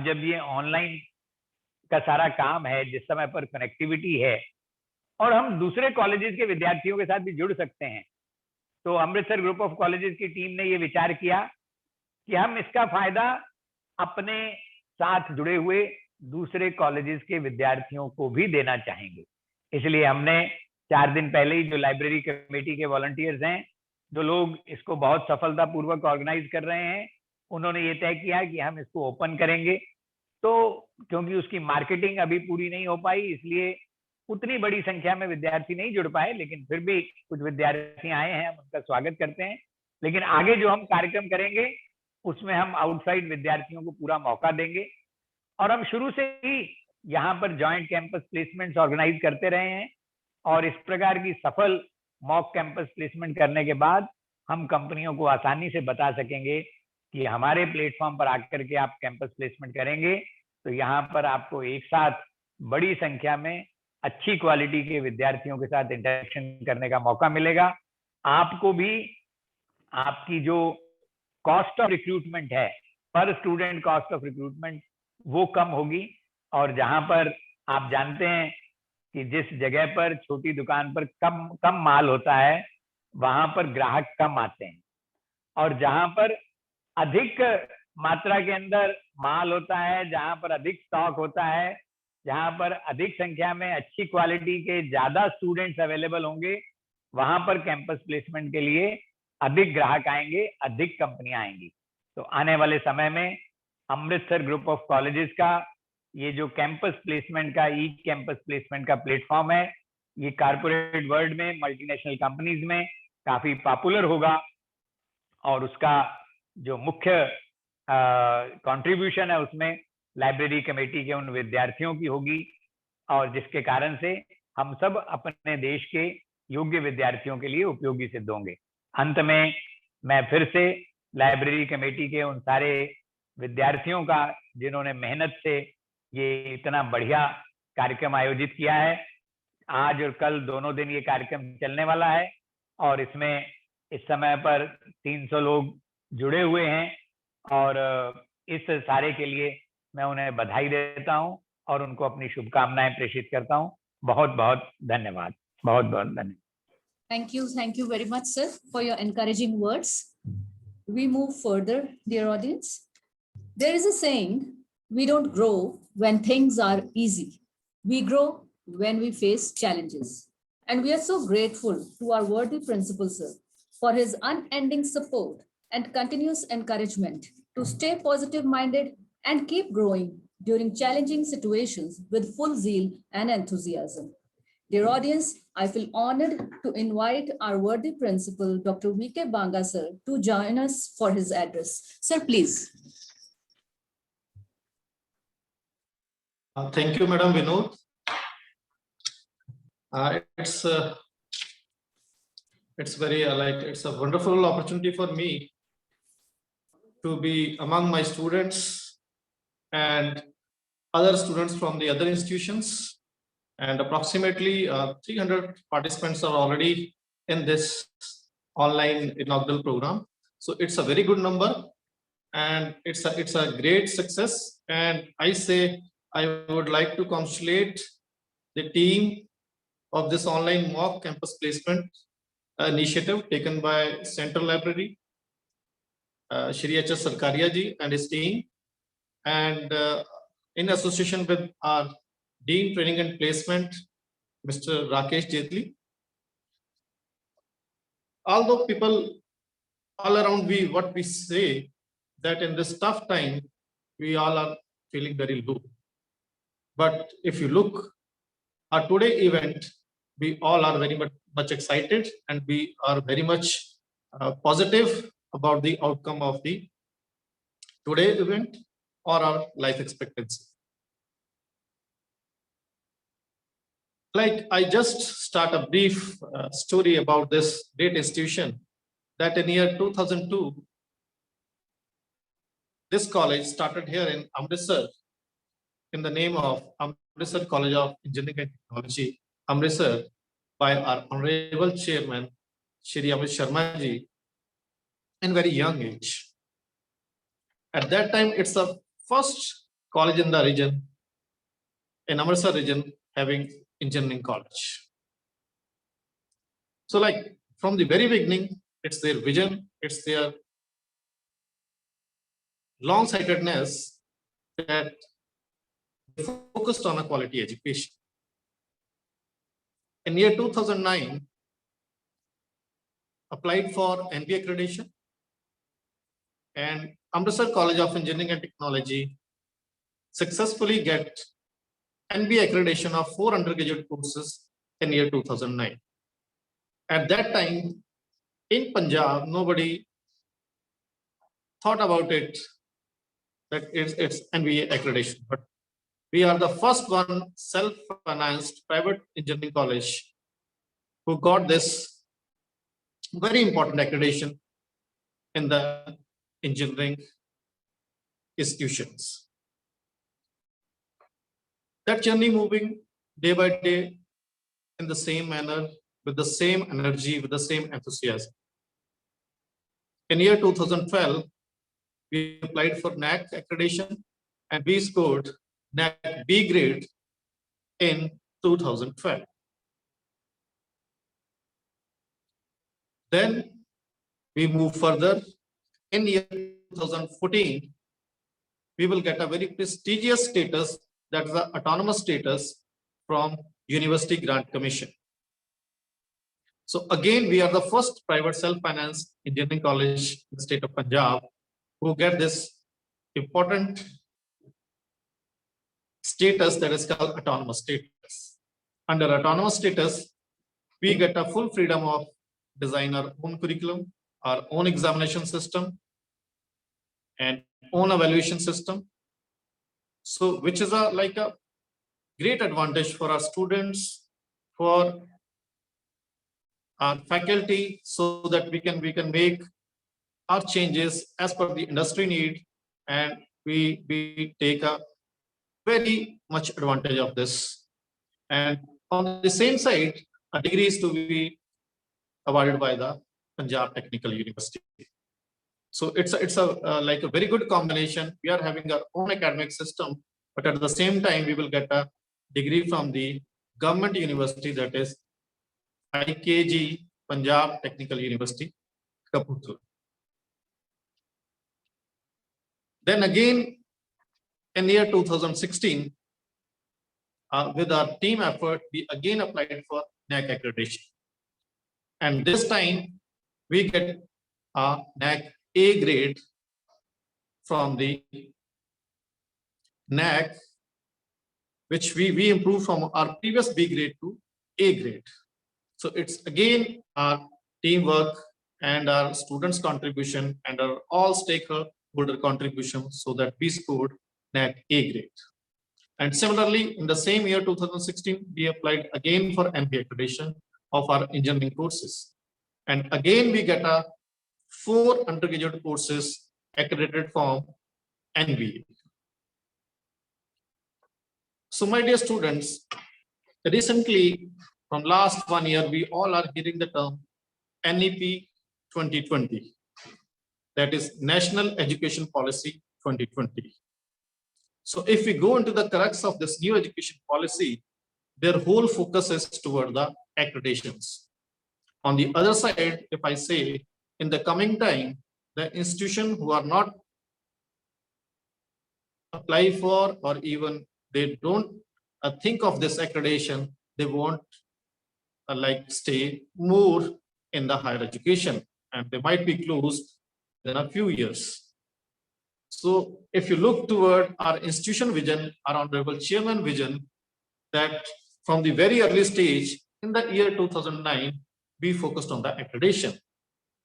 C: जब ये ऑनलाइन का सारा काम है, जिस समय पर कनेक्टिविटी है और हम दूसरे कॉलेजेस के विद्यार्थियों के साथ भी जुड़ सकते हैं, तो अमृतसर ग्रुप ऑफ कॉलेजेस की टीम ने ये विचार किया कि हम इसका फायदा अपने साथ जुड़े हुए दूसरे कॉलेजेस के विद्यार्थियों को भी देना चाहेंगे। इसलिए हमने 4 दिन पहले ही जो लाइब्रेरी कमेटी के वॉलंटियर्स हैं, जो लोग इसको बहुत सफलतापूर्वक ऑर्गेनाइज कर रहे हैं, उन्होंने ये तय किया कि हम इसको ओपन करेंगे। तो क्योंकि उसकी मार्केटिंग अभी पूरी नहीं हो पाई, इसलिए उतनी बड़ी संख्या में विद्यार्थी नहीं जुड़ पाए, लेकिन फिर भी कुछ विद्यार्थी आए हैं, हम उनका स्वागत करते हैं। लेकिन आगे जो हम कार्यक्रम करेंगे उसमें हम आउटसाइड विद्यार्थियों को पूरा मौका देंगे। और हम शुरू से ही यहाँ पर जॉइंट कैंपस प्लेसमेंट्स ऑर्गेनाइज करते रहे हैं, और इस प्रकार की सफल मॉक कैंपस प्लेसमेंट करने के बाद हम कंपनियों को आसानी से बता सकेंगे कि हमारे प्लेटफॉर्म पर आकर के आप कैंपस प्लेसमेंट करेंगे तो यहाँ पर आपको एक साथ बड़ी संख्या में अच्छी क्वालिटी के विद्यार्थियों के साथ इंटरेक्शन करने का मौका मिलेगा। आपको भी आपकी जो कॉस्ट ऑफ रिक्रूटमेंट है, पर स्टूडेंट कॉस्ट ऑफ रिक्रूटमेंट, वो कम होगी। और जहां पर आप जानते हैं कि जिस जगह पर छोटी दुकान पर कम माल होता है, वहां पर ग्राहक कम आते हैं, और जहां पर अधिक मात्रा के अंदर माल होता है, जहां पर अधिक स्टॉक होता है, जहां पर अधिक संख्या में अच्छी क्वालिटी के ज्यादा स्टूडेंट्स अवेलेबल होंगे, वहां पर कैंपस प्लेसमेंट के लिए अधिक ग्राहक आएंगे, अधिक कंपनियां आएंगी। तो आने वाले समय में अमृतसर ग्रुप ऑफ कॉलेजेस का ये जो कैंपस प्लेसमेंट का ई कैंपस प्लेसमेंट का प्लेटफॉर्म है, ये कारपोरेट वर्ल्ड में मल्टीनेशनल कंपनीज में काफी पॉपुलर होगा, और उसका जो मुख्य कंट्रीब्यूशन है उसमें लाइब्रेरी कमेटी के उन विद्यार्थियों की होगी, और जिसके कारण से हम सब अपने देश के योग्य विद्यार्थियों के लिए उपयोगी सिद्ध होंगे। अंत में मैं फिर से लाइब्रेरी कमेटी के उन सारे विद्यार्थियों का, जिन्होंने मेहनत से ये इतना बढ़िया कार्यक्रम आयोजित किया है, आज और कल दोनों दिन ये कार्यक्रम चलने वाला है, और इसमें इस समय पर 300 लोग जुड़े हुए हैं, और इस सारे के लिए मैं उन्हें बधाई देता हूं और उनको अपनी शुभकामनाएं प्रेषित करता हूं। बहुत बहुत धन्यवाद, बहुत बहुत धन्यवाद।
A: Thank you very much, sir, for your encouraging words. We move further, dear audience. There is a saying, we don't grow when things are easy. We grow when we face challenges. And we are so grateful to our worthy principal, sir, for his unending support and continuous encouragement to stay positive-minded and keep growing during challenging situations with full zeal and enthusiasm. Dear audience, I feel honored to invite our worthy principal, Dr. V.K. Banga, sir, to join us for his address. Sir, please.
D: Thank you, Madam Vinod. It's very it's a wonderful opportunity for me to be among my students and other students from the other institutions, and approximately 300 participants are already in this online inaugural program. So it's a very good number, and it's a great success. And I say I would like to congratulate the team of this online mock campus placement initiative taken by Central Library, Shri H.S. Sarkaria ji and his team, and in association with our Dean Training and Placement, Mr. Rakesh Jetli. Although people all around what we say that in this tough time, we all are feeling very low. But if you look at today's event, we all are very much excited, and we are very much positive about the outcome of the today event or our life expectancy. Like I just start a brief story about this great institution, that in year 2002, this college started here in Amritsar in the name of Amritsar College of Engineering and Technology, Amritsar, by our honorable chairman, Shri Amit Sharma ji, in very young age. At that time, it's the first college in the region, in Amritsar region, having engineering college. So like from the very beginning, it's their vision, it's their long-sightedness that they focused on a quality education. In year 2009, applied for NBA accreditation, and Amritsar College of Engineering and Technology successfully get NBA accreditation of 4 undergraduate courses in year 2009. At that time, in Punjab, nobody thought about it, that it's NBA accreditation, but we are the first one self-financed private engineering college who got this very important accreditation in the engineering institutions. That journey moving day by day in the same manner, with the same energy, with the same enthusiasm. In year 2012, we applied for NAC accreditation and we scored NAC B grade in 2012. Then we move further. In year 2014, we will get a very prestigious status, that is the autonomous status from University Grant Commission. So again, we are the first private self-financed engineering college in the state of Punjab who get this important status that is called autonomous status. Under autonomous status, we get a full freedom of design our own curriculum, our own examination system, and own evaluation system. So which is like a great advantage for our students, for our faculty, so that we can make our changes as per the industry need, and we take a very much advantage of this. And on the same side, a degree is to be awarded by the Punjab Technical University. So it's a like a very good combination. We are having our own academic system, but at the same time, we will get a degree from the government university, that is IKG Punjab Technical University, Kapurthala. Then again, in year 2016, with our team effort, we again applied for NAC accreditation. And this time, we get a NAC A grade from the NAC, which we improved from our previous B grade to A grade. So it's again our teamwork and our students' contribution and our all stakeholder contribution, so that we scored NAC A grade. And similarly, in the same year 2016, we applied again for MBA accreditation of our engineering courses. And again, we get a 4 undergraduate courses accredited from NBA. So my dear students, recently, from last 1 year, we all are hearing the term NEP 2020. That is National Education Policy 2020. So if we go into the crux of this new education policy, their whole focus is toward the accreditations. On the other side, if I say in the coming time, the institution who are not apply for, or even they don't think of this accreditation, they won't like stay more in the higher education, and they might be closed in a few years. So if you look toward our institution vision, our honorable chairman vision, that from the very early stage in the year 2009, we focused on the accreditation,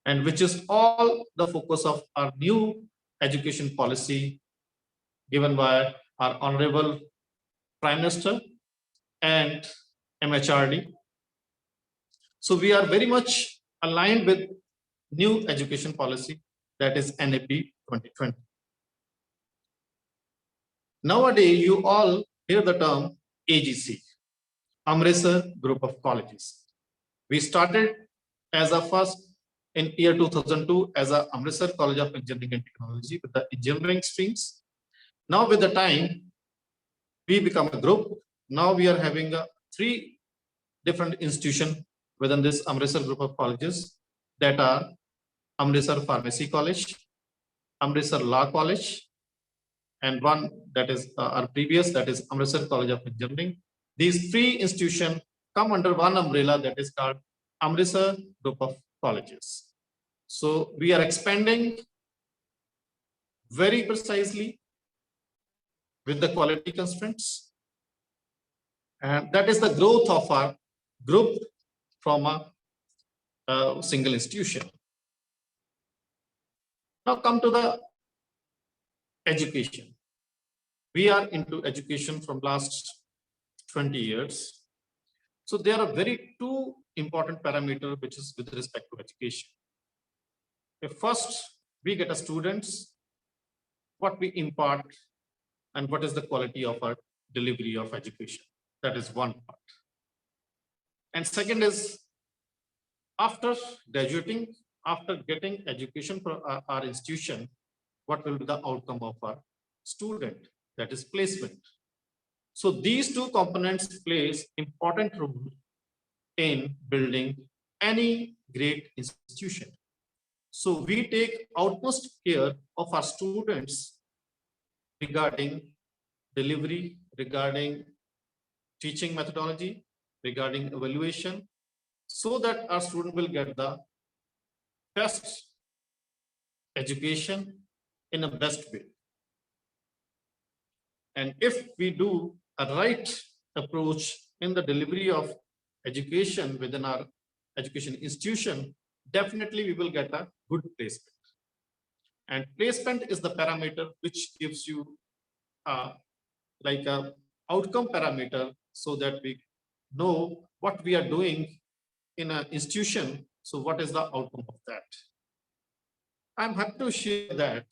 D: and which is all the focus of our new education policy given by our Honorable Prime Minister and MHRD. So we are very much aligned with new education policy, that is NAP 2020. Nowadays, you all hear the term AGC, Amritsar Group of Colleges. We started as a first in year 2002 as a Amritsar College of Engineering and Technology with the engineering streams. Now with the time, we become a group. Now we are having 3 different institutions within this Amritsar Group of Colleges, that are Amritsar Pharmacy College, Amritsar Law College, and one that is our previous, that is Amritsar College of Engineering. These 3 institutions come under one umbrella that is called Amritsar Group of Colleges. So we are expanding very precisely with the quality constraints. And that is the growth of our group from a single institution. Now come to the education. We are into education from last 20 years. So there are very 2 important parameters which is with respect to education. If first we get a students, what we impart and what is the quality of our delivery of education. That is one part. And second is after graduating, after getting education from our institution, what will be the outcome of our student, that is placement. So these 2 components plays important role in building any great institution. So we take utmost care of our students regarding delivery, regarding teaching methodology, regarding evaluation, so that our student will get the best education in a best way. And if we do a right approach in the delivery of education within our education institution, definitely we will get a good placement. And placement is the parameter which gives you like a outcome parameter, so that we know what we are doing in an institution. So what is the outcome of that? I'm happy to share that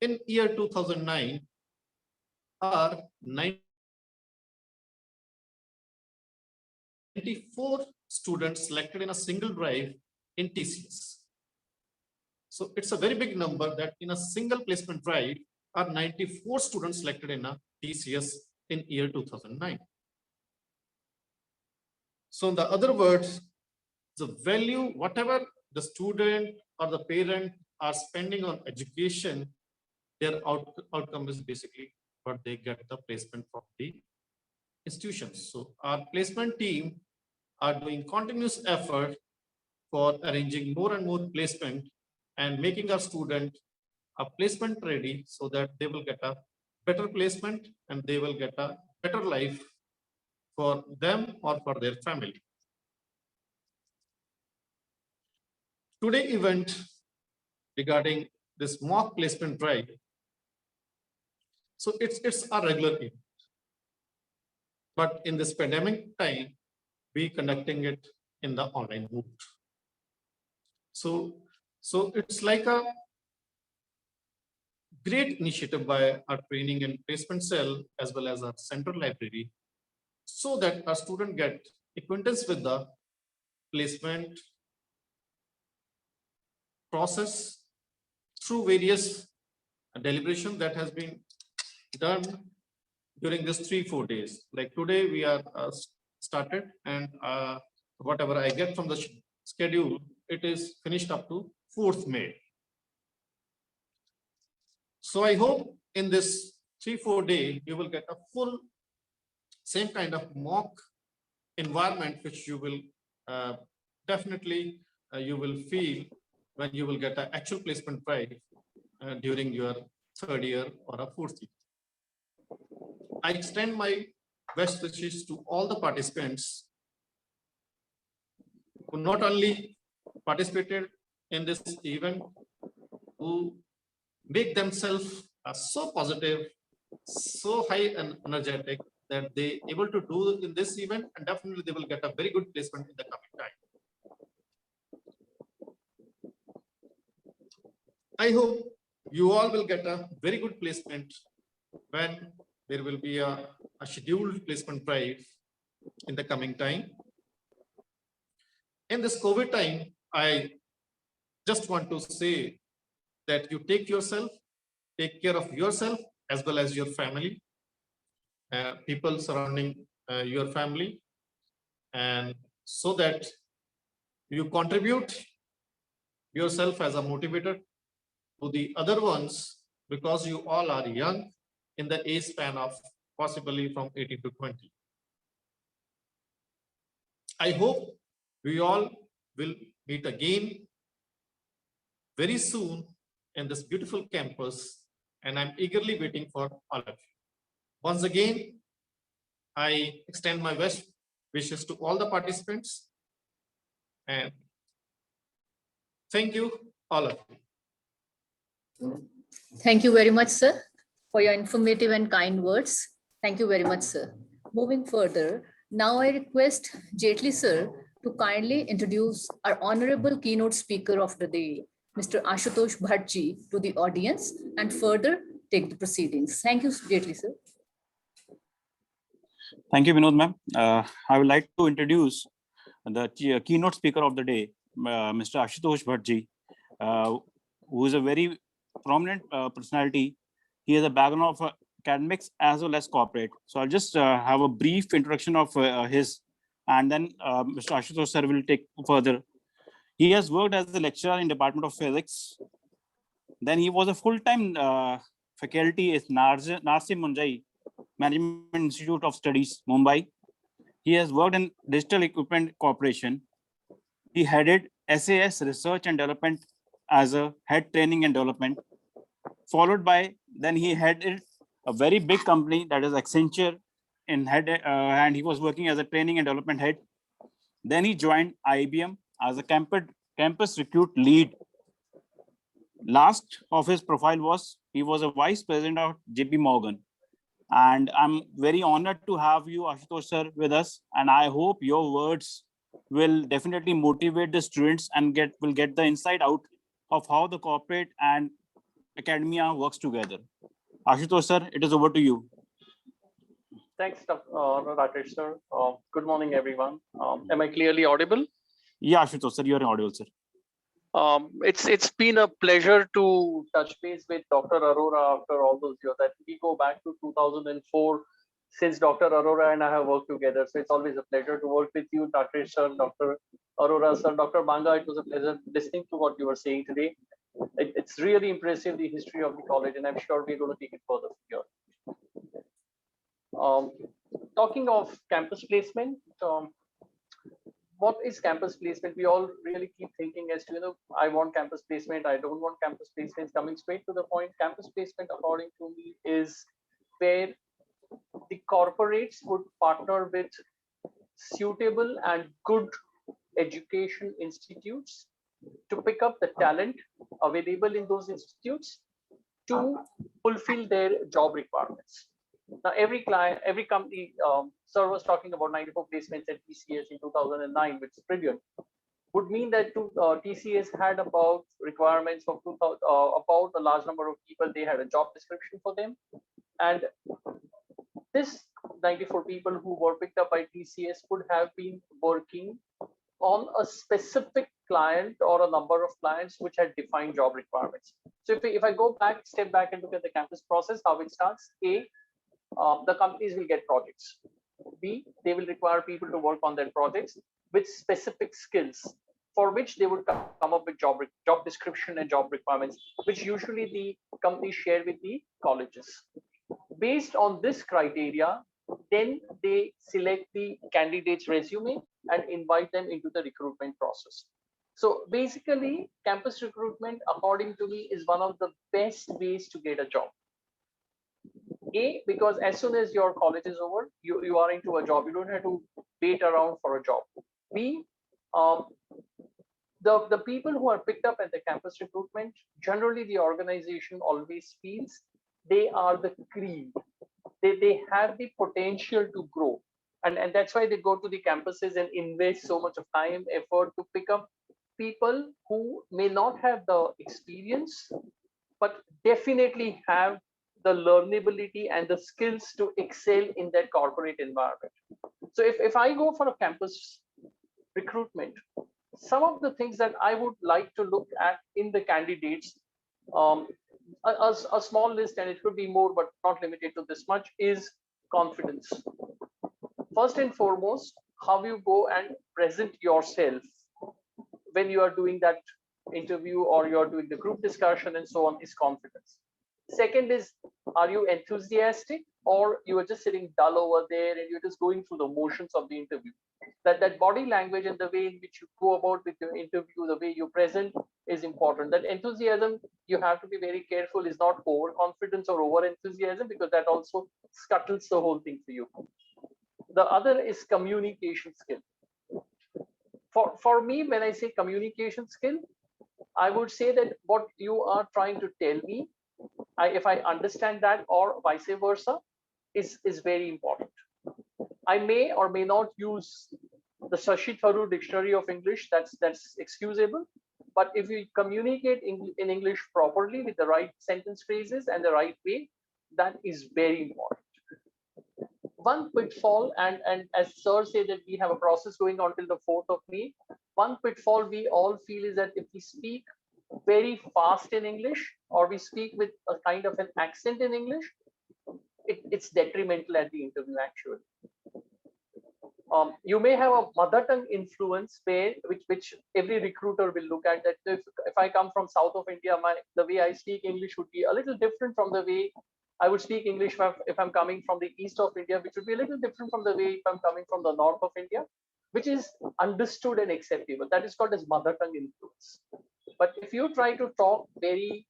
D: in year 2009, our 94 students selected in a single drive in TCS. So it's a very big number that in a single placement drive are 94 students selected in a TCS in year 2009. So in the other words, the value, whatever the student or the parent are spending on education, their outcome is basically what they get the placement from the institutions. So our placement team are doing continuous effort for arranging more and more placement and making our student a placement ready, so that they will get a better placement and they will get a better life for them or for their family. Today event regarding this mock placement drive. So it's a regular event, but in this pandemic time, we conducting it in the online mode. So it's like a great initiative by our training and placement cell as well as our central library, so that our student get acquaintance with the placement process through various deliberation that has been done during this 3-4 days. Like today we are started, and whatever I get from the schedule, it is finished up to 4th May. So I hope in this 3-4 day, you will get a full same kind of mock environment, which you will definitely you will feel when you will get an actual placement drive during your 3rd year or a 4th year. I extend my best wishes to all the participants who not only participated in this event, who make themselves so positive, so high and energetic that they able to do in this event, and definitely they will get a very good placement in the coming time. I hope you all will get a very good placement when there will be a scheduled placement drive in the coming time. In this COVID time, I just want to say that you take care of yourself as well as your family, people surrounding your family, and so that you contribute yourself as a motivator to the other ones, because you all are young in the age span of possibly from 18 to 20. I hope we all will meet again very soon in this beautiful campus, and I'm eagerly waiting for all of you. Once again, I extend my best wishes to all the participants, and thank you, all of you.
A: Thank you very much, sir, for your informative and kind words. Thank you very much, sir. Moving further, now I request Jetli sir to kindly introduce our honorable keynote speaker of the day, Mr. Ashutosh Bhattji, to the audience and further take the proceedings. Thank you, Jetli sir.
B: Thank you, Vinod ma'am. I would like to introduce the keynote speaker of the day, Mr. Ashutosh Bhattji, who is a very prominent personality. He has a background of academics as well as corporate. So I'll just have a brief introduction of his, and then Mr. Ashutosh sir will take further. He has worked as a lecturer in Department of Physics. Then he was a full-time faculty at Narsi Munjai Management Institute of Studies, Mumbai. He has worked in Digital Equipment Corporation. He headed SAS Research and Development as a head training and development, followed by, then he headed a very big company that is Accenture in head, and he was working as a training and development head. Then he joined IBM as a campus recruit lead. Last of his profile was, he was a vice president of JP Morgan. And I'm very honored to have you, Ashutosh sir, with us. And I hope your words will definitely motivate the students and will get the insight out of how the corporate and academia works together. Ashutosh sir, it is over to you.
E: Thanks, Rakesh sir. Good morning, everyone. Am I clearly audible?
B: Yeah, Ashutosh sir, you are audible, sir.
E: It's been a pleasure to touch base with Dr. Arora after all those years. That we go back to 2004, since Dr. Arora and I have worked together. So it's always a pleasure to work with you, Dr. sir, Dr. Arora sir, Dr. Banga. It was a pleasure listening to what you were saying today. It's really impressive, the history of the college, and I'm sure we're going to take it further from here. Talking of campus placement, what is campus placement? We all really keep thinking as to, I want campus placement, I don't want campus placement. Coming straight to the point, campus placement, according to me, is where the corporates would partner with suitable and good education institutes to pick up the talent available in those institutes to fulfill their job requirements. Now, every client, every company, sir was talking about 94 placements at TCS in 2009, which is brilliant, would mean that TCS had about requirements of about a large number of people. They had a job description for them. And this 94 people who were picked up by TCS would have been working on a specific client or a number of clients which had defined job requirements. So if I go back, step back and look at the campus process, how it starts, the companies will get projects. B, they will require people to work on their projects with specific skills for which they would come up with job description and job requirements, which usually the companies share with the colleges. Based on this criteria, then they select the candidate's resume and invite them into the recruitment process. So basically, campus recruitment, according to me, is one of the best ways to get a job. A, because as soon as your college is over, you are into a job. You don't have to wait around for a job. B, the people who are picked up at the campus recruitment, generally the organization always feels they are the cream. They have the potential to grow. And that's why they go to the campuses and invest so much of time, effort to pick up people who may not have the experience, but definitely have the learnability and the skills to excel in that corporate environment. So if I go for a campus recruitment, some of the things that I would like to look at in the candidates, a small list, and it could be more, but not limited to this much, is confidence. First and foremost, how you go and present yourself when you are doing that interview or you're doing the group discussion and so on is confidence. Second is, are you enthusiastic, or you are just sitting dull over there and you're just going through the motions of the interview? That body language and the way in which you go about with your interview, the way you present is important. That enthusiasm, you have to be very careful, is not overconfidence or over enthusiasm, because that also scuttles the whole thing for you. The other is communication skill. For me, when I say communication skill, I would say that what you are trying to tell me, if I understand that, or vice versa, is very important. I may or may not use the Shashi Tharoor Dictionary of English, that's excusable. But if you communicate in English properly with the right sentence phrases and the right way, that is very important. One pitfall, and as Sir said that we have a process going on till the 4th of May, one pitfall we all feel is that if we speak very fast in English, or we speak with a kind of an accent in English, it's detrimental at the interview actually. You may have a mother tongue influence which every recruiter will look at, that if I come from south of India, the way I speak English would be a little different from the way I would speak English if I'm coming from the east of India, which would be a little different from the way if I'm coming from the north of India, which is understood and acceptable. That is called as mother tongue influence. But if you try to talk very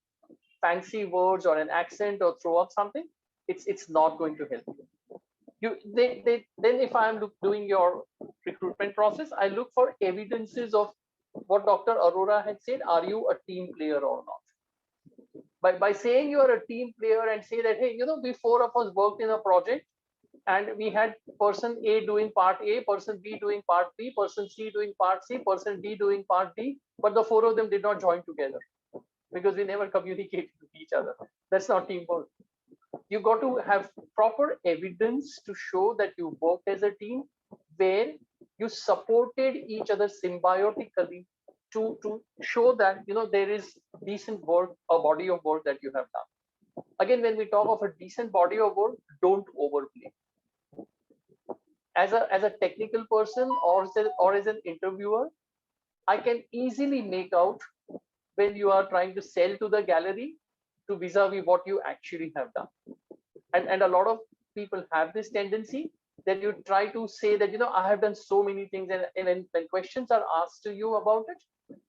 E: fancy words or an accent or throw up something, it's not going to help you. Then if I'm doing your recruitment process, I look for evidences of what Dr. Arora had said. Are you a team player or not? By saying you are a team player and say that, hey, we 4 of us worked in a project and we had person A doing part A, person B doing part B, person C doing part C, person D doing part D, but the 4 of them did not join together because we never communicated with each other. That's not teamwork. You got to have proper evidence to show that you worked as a team, where you supported each other symbiotically to show that there is decent work, a body of work that you have done. Again, when we talk of a decent body of work, don't overplay. As a technical person or as an interviewer, I can easily make out when you are trying to sell to the gallery to vis-a-vis what you actually have done. And a lot of people have this tendency that you try to say that, I have done so many things, and when questions are asked to you about it,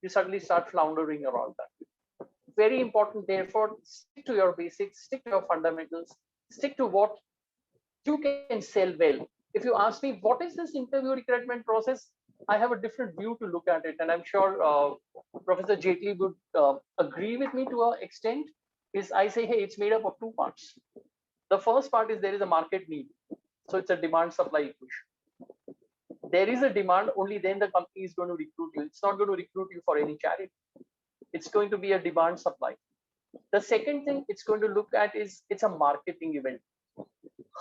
E: you suddenly start floundering around that. Very important, therefore, stick to your basics, stick to your fundamentals, stick to what you can sell well. If you ask me, what is this interview recruitment process? I have a different view to look at it. And I'm sure Professor Jaitley would agree with me to an extent. Is I say, hey, it's made up of 2 parts. The first part is there is a market need. So it's a demand supply equation. There is a demand, only then the company is going to recruit you. It's not going to recruit you for any charity. It's going to be a demand supply. The second thing it's going to look at is it's a marketing event.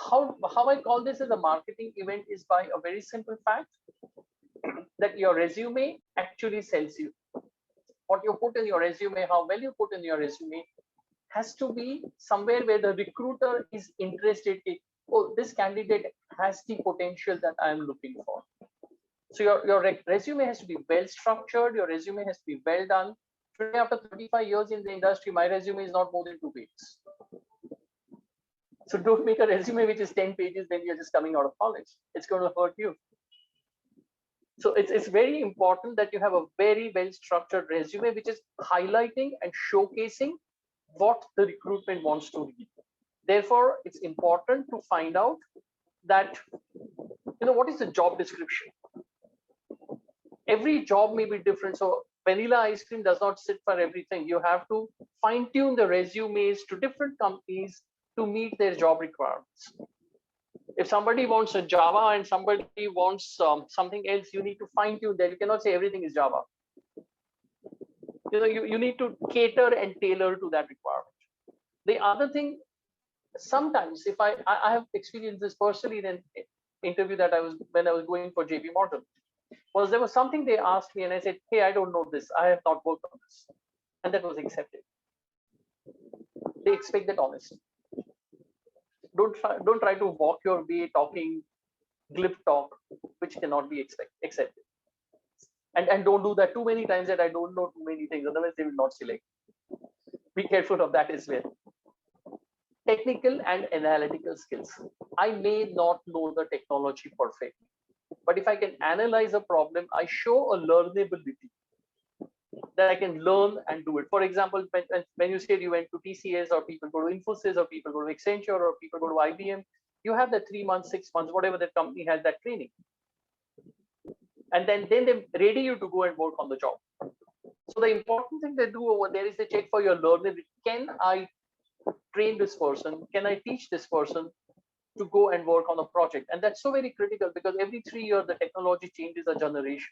E: How I call this as a marketing event is by a very simple fact that your resume actually sells you. What you put in your resume, how well you put in your resume, has to be somewhere where the recruiter is interested in, oh, this candidate has the potential that I am looking for. So your resume has to be well structured, your resume has to be well done. Today, after 35 years in the industry, my resume is not more than 2 pages. So don't make a resume which is 10 pages when you're just coming out of college. It's going to hurt you. So it's very important that you have a very well structured resume which is highlighting and showcasing what the recruitment wants to read. Therefore, it's important to find out that, what is the job description? Every job may be different. So vanilla ice cream does not sit for everything. You have to fine tune the resumes to different companies to meet their job requirements. If somebody wants a Java and somebody wants something else, you need to fine tune that. You cannot say everything is Java. You need to cater and tailor to that requirement. The other thing, sometimes if I have experienced this personally in an interview that when I was going for JP Morgan, was there was something they asked me and I said, hey, I don't know this. I have not worked on this. And that was accepted. They expect that honesty. Don't try to walk your way talking glib talk, which cannot be accepted. And don't do that too many times that I don't know too many things, otherwise they will not select. Be careful of that as well. Technical and analytical skills. I may not know the technology perfectly, but if I can analyze a problem, I show a learnability that I can learn and do it. For example, when you said you went to TCS, or people go to Infosys, or people go to Accenture, or people go to IBM, you have that 3 months, 6 months, whatever that company has, that training. And then they ready you to go and work on the job. So the important thing they do over there is they check for your learnability. Can I train this person? Can I teach this person to go and work on a project? And that's so very critical, because every 3 years the technology changes a generation.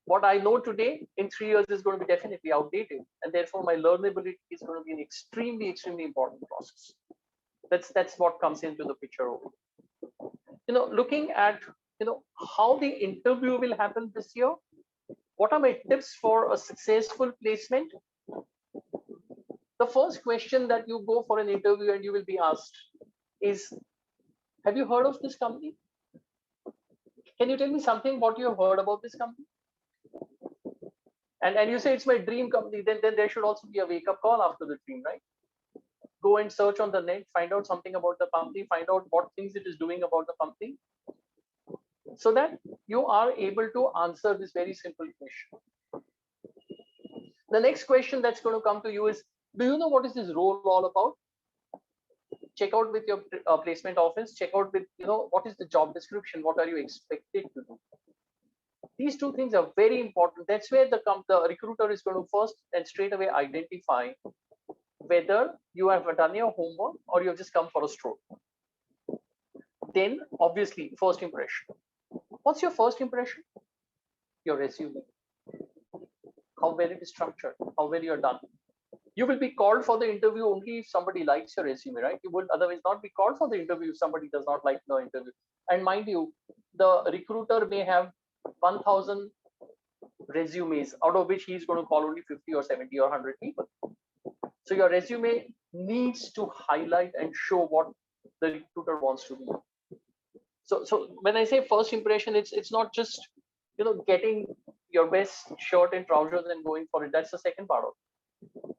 E: What I know today in 3 years is going to be definitely outdated, and therefore my learnability is going to be an extremely, extremely important process. That's what comes into the picture over here. Looking at how the interview will happen this year. What are my tips for a successful placement? The first question that you go for an interview and you will be asked is, have you heard of this company? Can you tell me something what you have heard about this company? And you say it's my dream company, then there should also be a wake-up call after the dream, right? Go and search on the net, find out something about the company, find out what things it is doing about the company, so that you are able to answer this very simple question. The next question that's going to come to you is, do you know what is this role all about? Check out with your placement office, check out with, what is the job description? What are you expected to do? These two things are very important. That's where the recruiter is going to first and straight away identify whether you have done your homework or you have just come for a stroll. Then, obviously, first impression. What's your first impression? Your resume. How well it is structured, how well you're done. You will be called for the interview only if somebody likes your resume, right? You would otherwise not be called for the interview if somebody does not like the interview. And mind you, the recruiter may have 1,000 resumes, out of which he's going to call only 50 or 70 or 100 people. So your resume needs to highlight and show what the recruiter wants to do. So when I say first impression, it's not just getting your best shirt and trousers and going for it. That's the second part of it.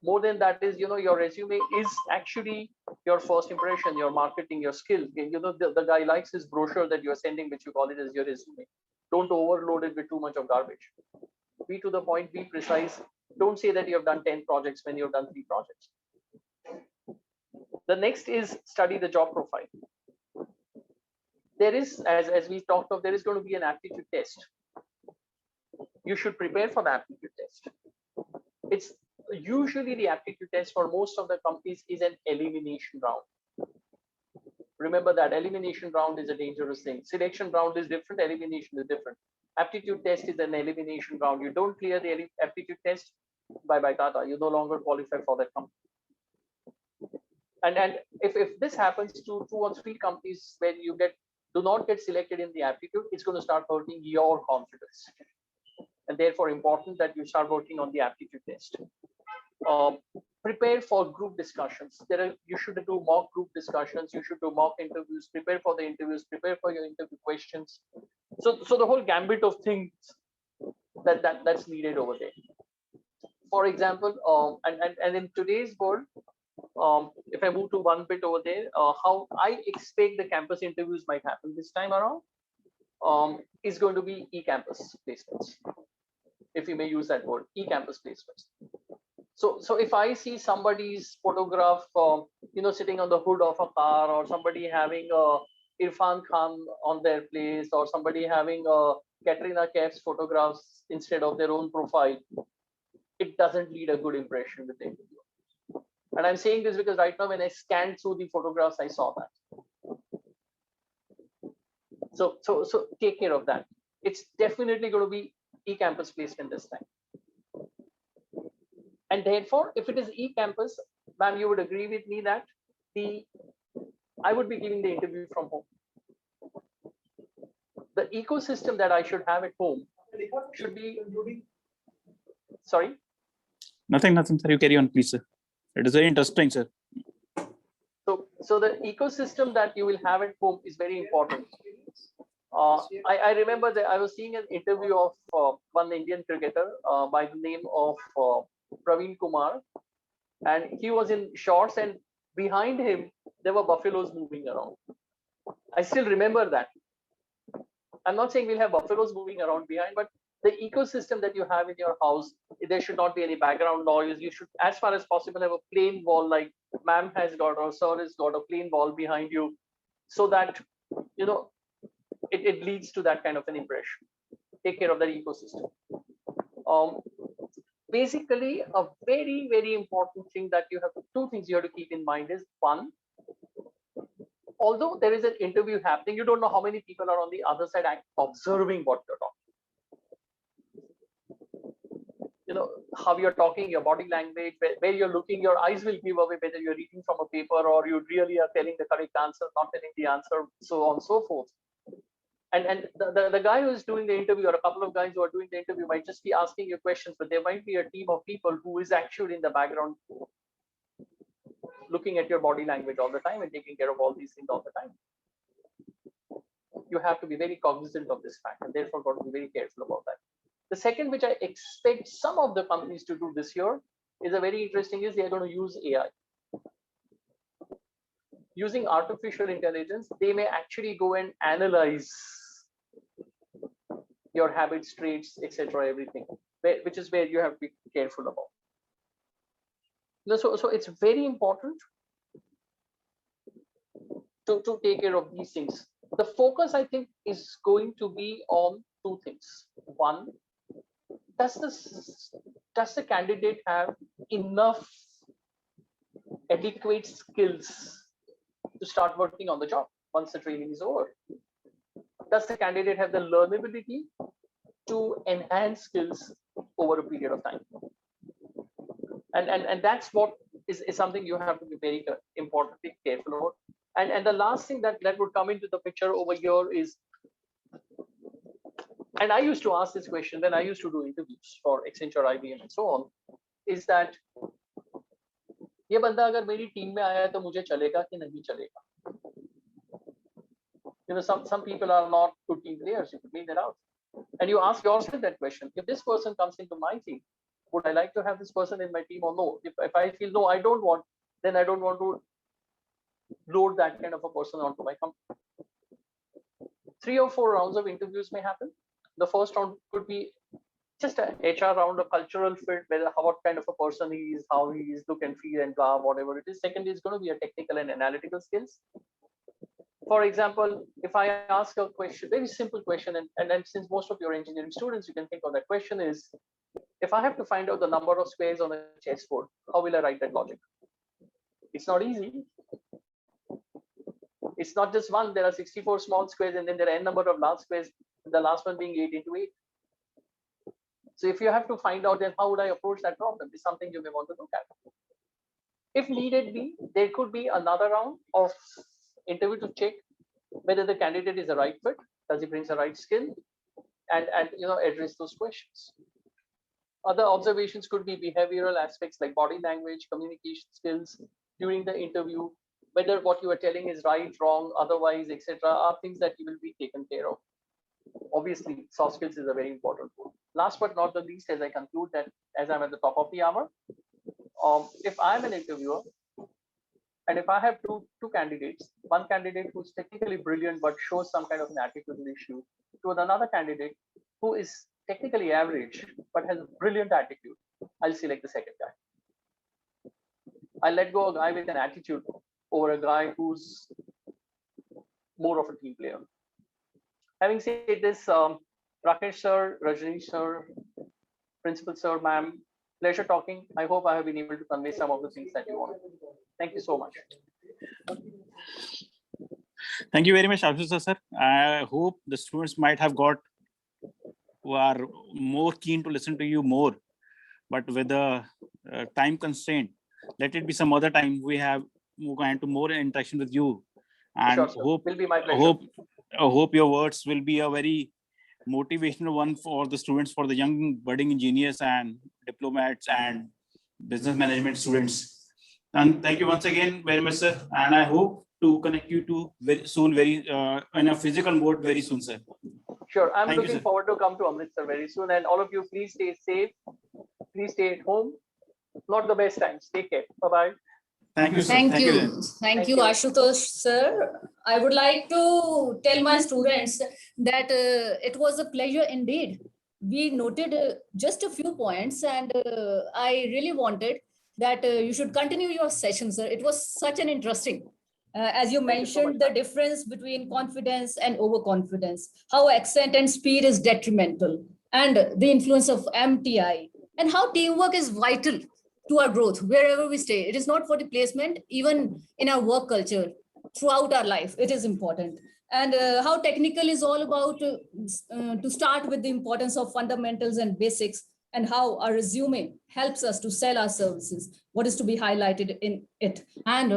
E: More than that is, your resume is actually your first impression, your marketing, your skill. The guy likes his brochure that you're sending, which you call it as your resume. Don't overload it with too much of garbage. Be to the point, be precise. Don't say that you have done 10 projects when you've done 3 projects. The next is study the job profile. There is, as we talked of, there is going to be an aptitude test. You should prepare for the aptitude test. It's usually the aptitude test for most of the companies is an elimination round. Remember that elimination round is a dangerous thing. Selection round is different, elimination is different. Aptitude test is an elimination round. You don't clear the aptitude test, bye-bye tata, you no longer qualify for that company. And if this happens to 2 or 3 companies where you do not get selected in the aptitude, it's going to start hurting your confidence. And therefore important that you start working on the aptitude test. Prepare for group discussions. You should do mock group discussions. You should do mock interviews. Prepare for the interviews. Prepare for your interview questions. So the whole gambit of things that's needed over there. For example, and in today's world, if I move to one bit over there, how I expect the campus interviews might happen this time around is going to be e-campus placements, if you may use that word, e-campus placements. So if I see somebody's photograph, sitting on the hood of a car, or somebody having a Irfan Khan on their place, or somebody having Katrina Kaif's photographs instead of their own profile, it doesn't lead a good impression with the interviewer. And I'm saying this because right now when I scanned through the photographs, I saw that. So take care of that. It's definitely going to be e-campus placement this time. And therefore, if it is e-campus, ma'am, you would agree with me that I would be giving the interview from home. The ecosystem that I should have at home should be, sorry?
B: Nothing, sir. You carry on, please, sir. It is very interesting, sir.
E: So the ecosystem that you will have at home is very important. I remember that I was seeing an interview of one Indian cricketer by the name of Praveen Kumar, and he was in shorts, and behind him there were buffaloes moving around. I still remember that. I'm not saying we'll have buffaloes moving around behind, but the ecosystem that you have in your house, there should not be any background noise. You should, as far as possible, have a plain wall, like ma'am has got or sir has got a plain wall behind you, so that you know it leads to that kind of an impression. Take care of that ecosystem. Basically, a very, very important thing that you have, two things you have to keep in mind is, one, although there is an interview happening, you don't know how many people are on the other side observing what you're talking. You know, how you're talking, your body language, where you're looking, your eyes will give away whether you're reading from a paper or you really are telling the correct answer, not telling the answer, so on and so forth. And the guy who is doing the interview, or a couple of guys who are doing the interview, might just be asking you questions, but there might be a team of people who is actually in the background looking at your body language all the time and taking care of all these things all the time. You have to be very cognizant of this fact, and therefore got to be very careful about that. The second, which I expect some of the companies to do this year, is a very interesting, is they are going to use AI. Using artificial intelligence, they may actually go and analyze your habits, traits, etc., everything, which is where you have to be careful about. So it's very important to take care of these things. The focus, I think, is going to be on two things. One, does the candidate have enough adequate skills to start working on the job once the training is over? Does the candidate have the learnability to enhance skills over a period of time? And that's what is something you have to be very importantly careful about. And the last thing that would come into the picture over here is, and I used to ask this question when I used to do interviews for Accenture, IBM, and so on, is that ये बंदा अगर मेरी team में आया तो मुझे चलेगा कि नहीं चलेगा? You know, some people are not good team players. You could leave that out, and you ask yourself that question: if this person comes into my team, would I like to have this person in my team or no? If I feel no, I don't want, then I don't want to load that kind of a person onto my company. 3 or 4 rounds of interviews may happen. The first round could be just a HR round, a cultural fit, whether what kind of a person he is, how he is, look and feel and blah, whatever it is. Second is going to be a technical and analytical skills. For example, if I ask a question, very simple question, and then since most of your engineering students, you can think of that question is, if I have to find out the number of squares on a chessboard, how will I write that logic? It's not easy. It's not just one, there are 64 small squares and then there are n number of large squares, the last one being 8 into 8. So if you have to find out, then how would I approach that problem? Is something you may want to look at. If needed be, there could be another round of interview to check whether the candidate is the right fit, does he brings the right skill, and you know, address those questions. Other observations could be behavioral aspects like body language, communication skills during the interview, whether what you are telling is right, wrong, otherwise, etc., are things that you will be taken care of. Obviously, soft skills is a very important one. Last but not the least, as I conclude that, as I'm at the top of the hour, if I'm an interviewer, and if I have two candidates, one candidate who's technically brilliant but shows some kind of an attitudinal issue, to another candidate who is technically average but has a brilliant attitude, I'll select the second guy. I'll let go a guy with an attitude over a guy who's more of a team player. Having said this, Rakesh sir, Rajni sir, Principal sir, ma'am, pleasure talking. I hope I have been able to convey some of the things that you wanted. Thank you so much.
B: Thank you very much, Ashutosh sir. I hope the students might have got who are more keen to listen to you more, but with the time constraint, let it be some other time we have move on to more interaction with you, and
E: Sure, sir. Will be my pleasure.
B: hope your words will be a very motivational one for the students, for the young budding engineers and diplomats and business management students. And thank you once again very much, sir. And I hope to connect you to very soon, in a physical mode very soon, sir.
E: Sure, I'm
B: Thank you,
E: looking
B: sir.
E: forward to come to Amritsar very soon. And all of you, please stay safe. Please stay at home. Not the best times. Take care. Bye-bye.
B: Thank you, sir.
A: Thank
B: then.
A: you. Thank you, Ashutosh, sir. I would like to tell my students that it was a pleasure indeed. We noted just a few points, and I really wanted that you should continue your session, sir. It was such an interesting. As you
E: Thank you so
A: mentioned,
E: much,
A: the difference between confidence and overconfidence, how accent and speed is detrimental, and the influence of MTI, and how teamwork is vital to our growth wherever we stay. It is not for the placement, even in our work culture, throughout our life, it is important. And how technical is all about to start with the importance of fundamentals and basics, and how our resume helps us to sell our services, what is to be highlighted in it, and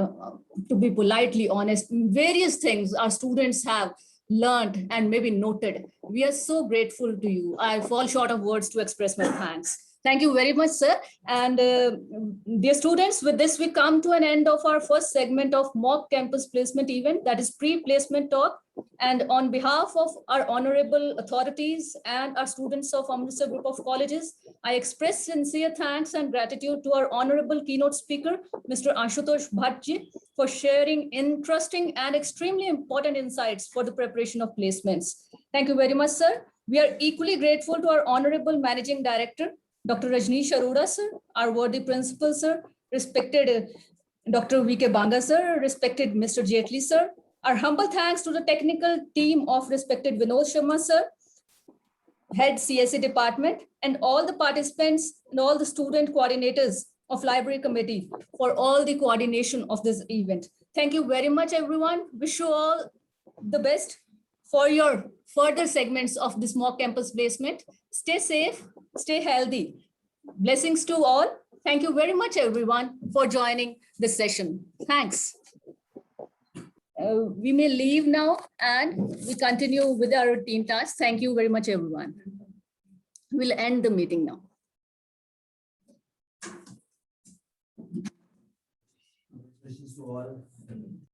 A: to be politely honest, various things our students have learned and maybe noted. We are so grateful to you. I fall short of words to express my thanks. Thank you very much, sir. And dear students, with this, we come to an end of our first segment of mock campus placement event, that is pre-placement talk. And on behalf of our honorable authorities and our students of Amritsar Group of Colleges, I express sincere thanks and gratitude to our honorable keynote speaker, Mr. Ashutosh Bhattji, for sharing interesting and extremely important insights for the preparation of placements. Thank you very much, sir. We are equally grateful to our honorable managing director, Dr. Rajneesh Arora, sir, our worthy principal, sir, respected Dr. V.K. Banga, sir, respected Mr. Jetli, sir. Our humble thanks to the technical team of respected Vinod Sharma, sir, head CSE department, and all the participants and all the student coordinators of library committee for all the coordination of this event. Thank you very much, everyone. Wish you all the best for your further segments of this mock campus placement. Stay safe, stay healthy. Blessings to all. Thank you very much, everyone, for joining this session. Thanks. We may leave now and we continue with our routine tasks. Thank you very much, everyone. We'll end the meeting now.
F: Congratulations to all.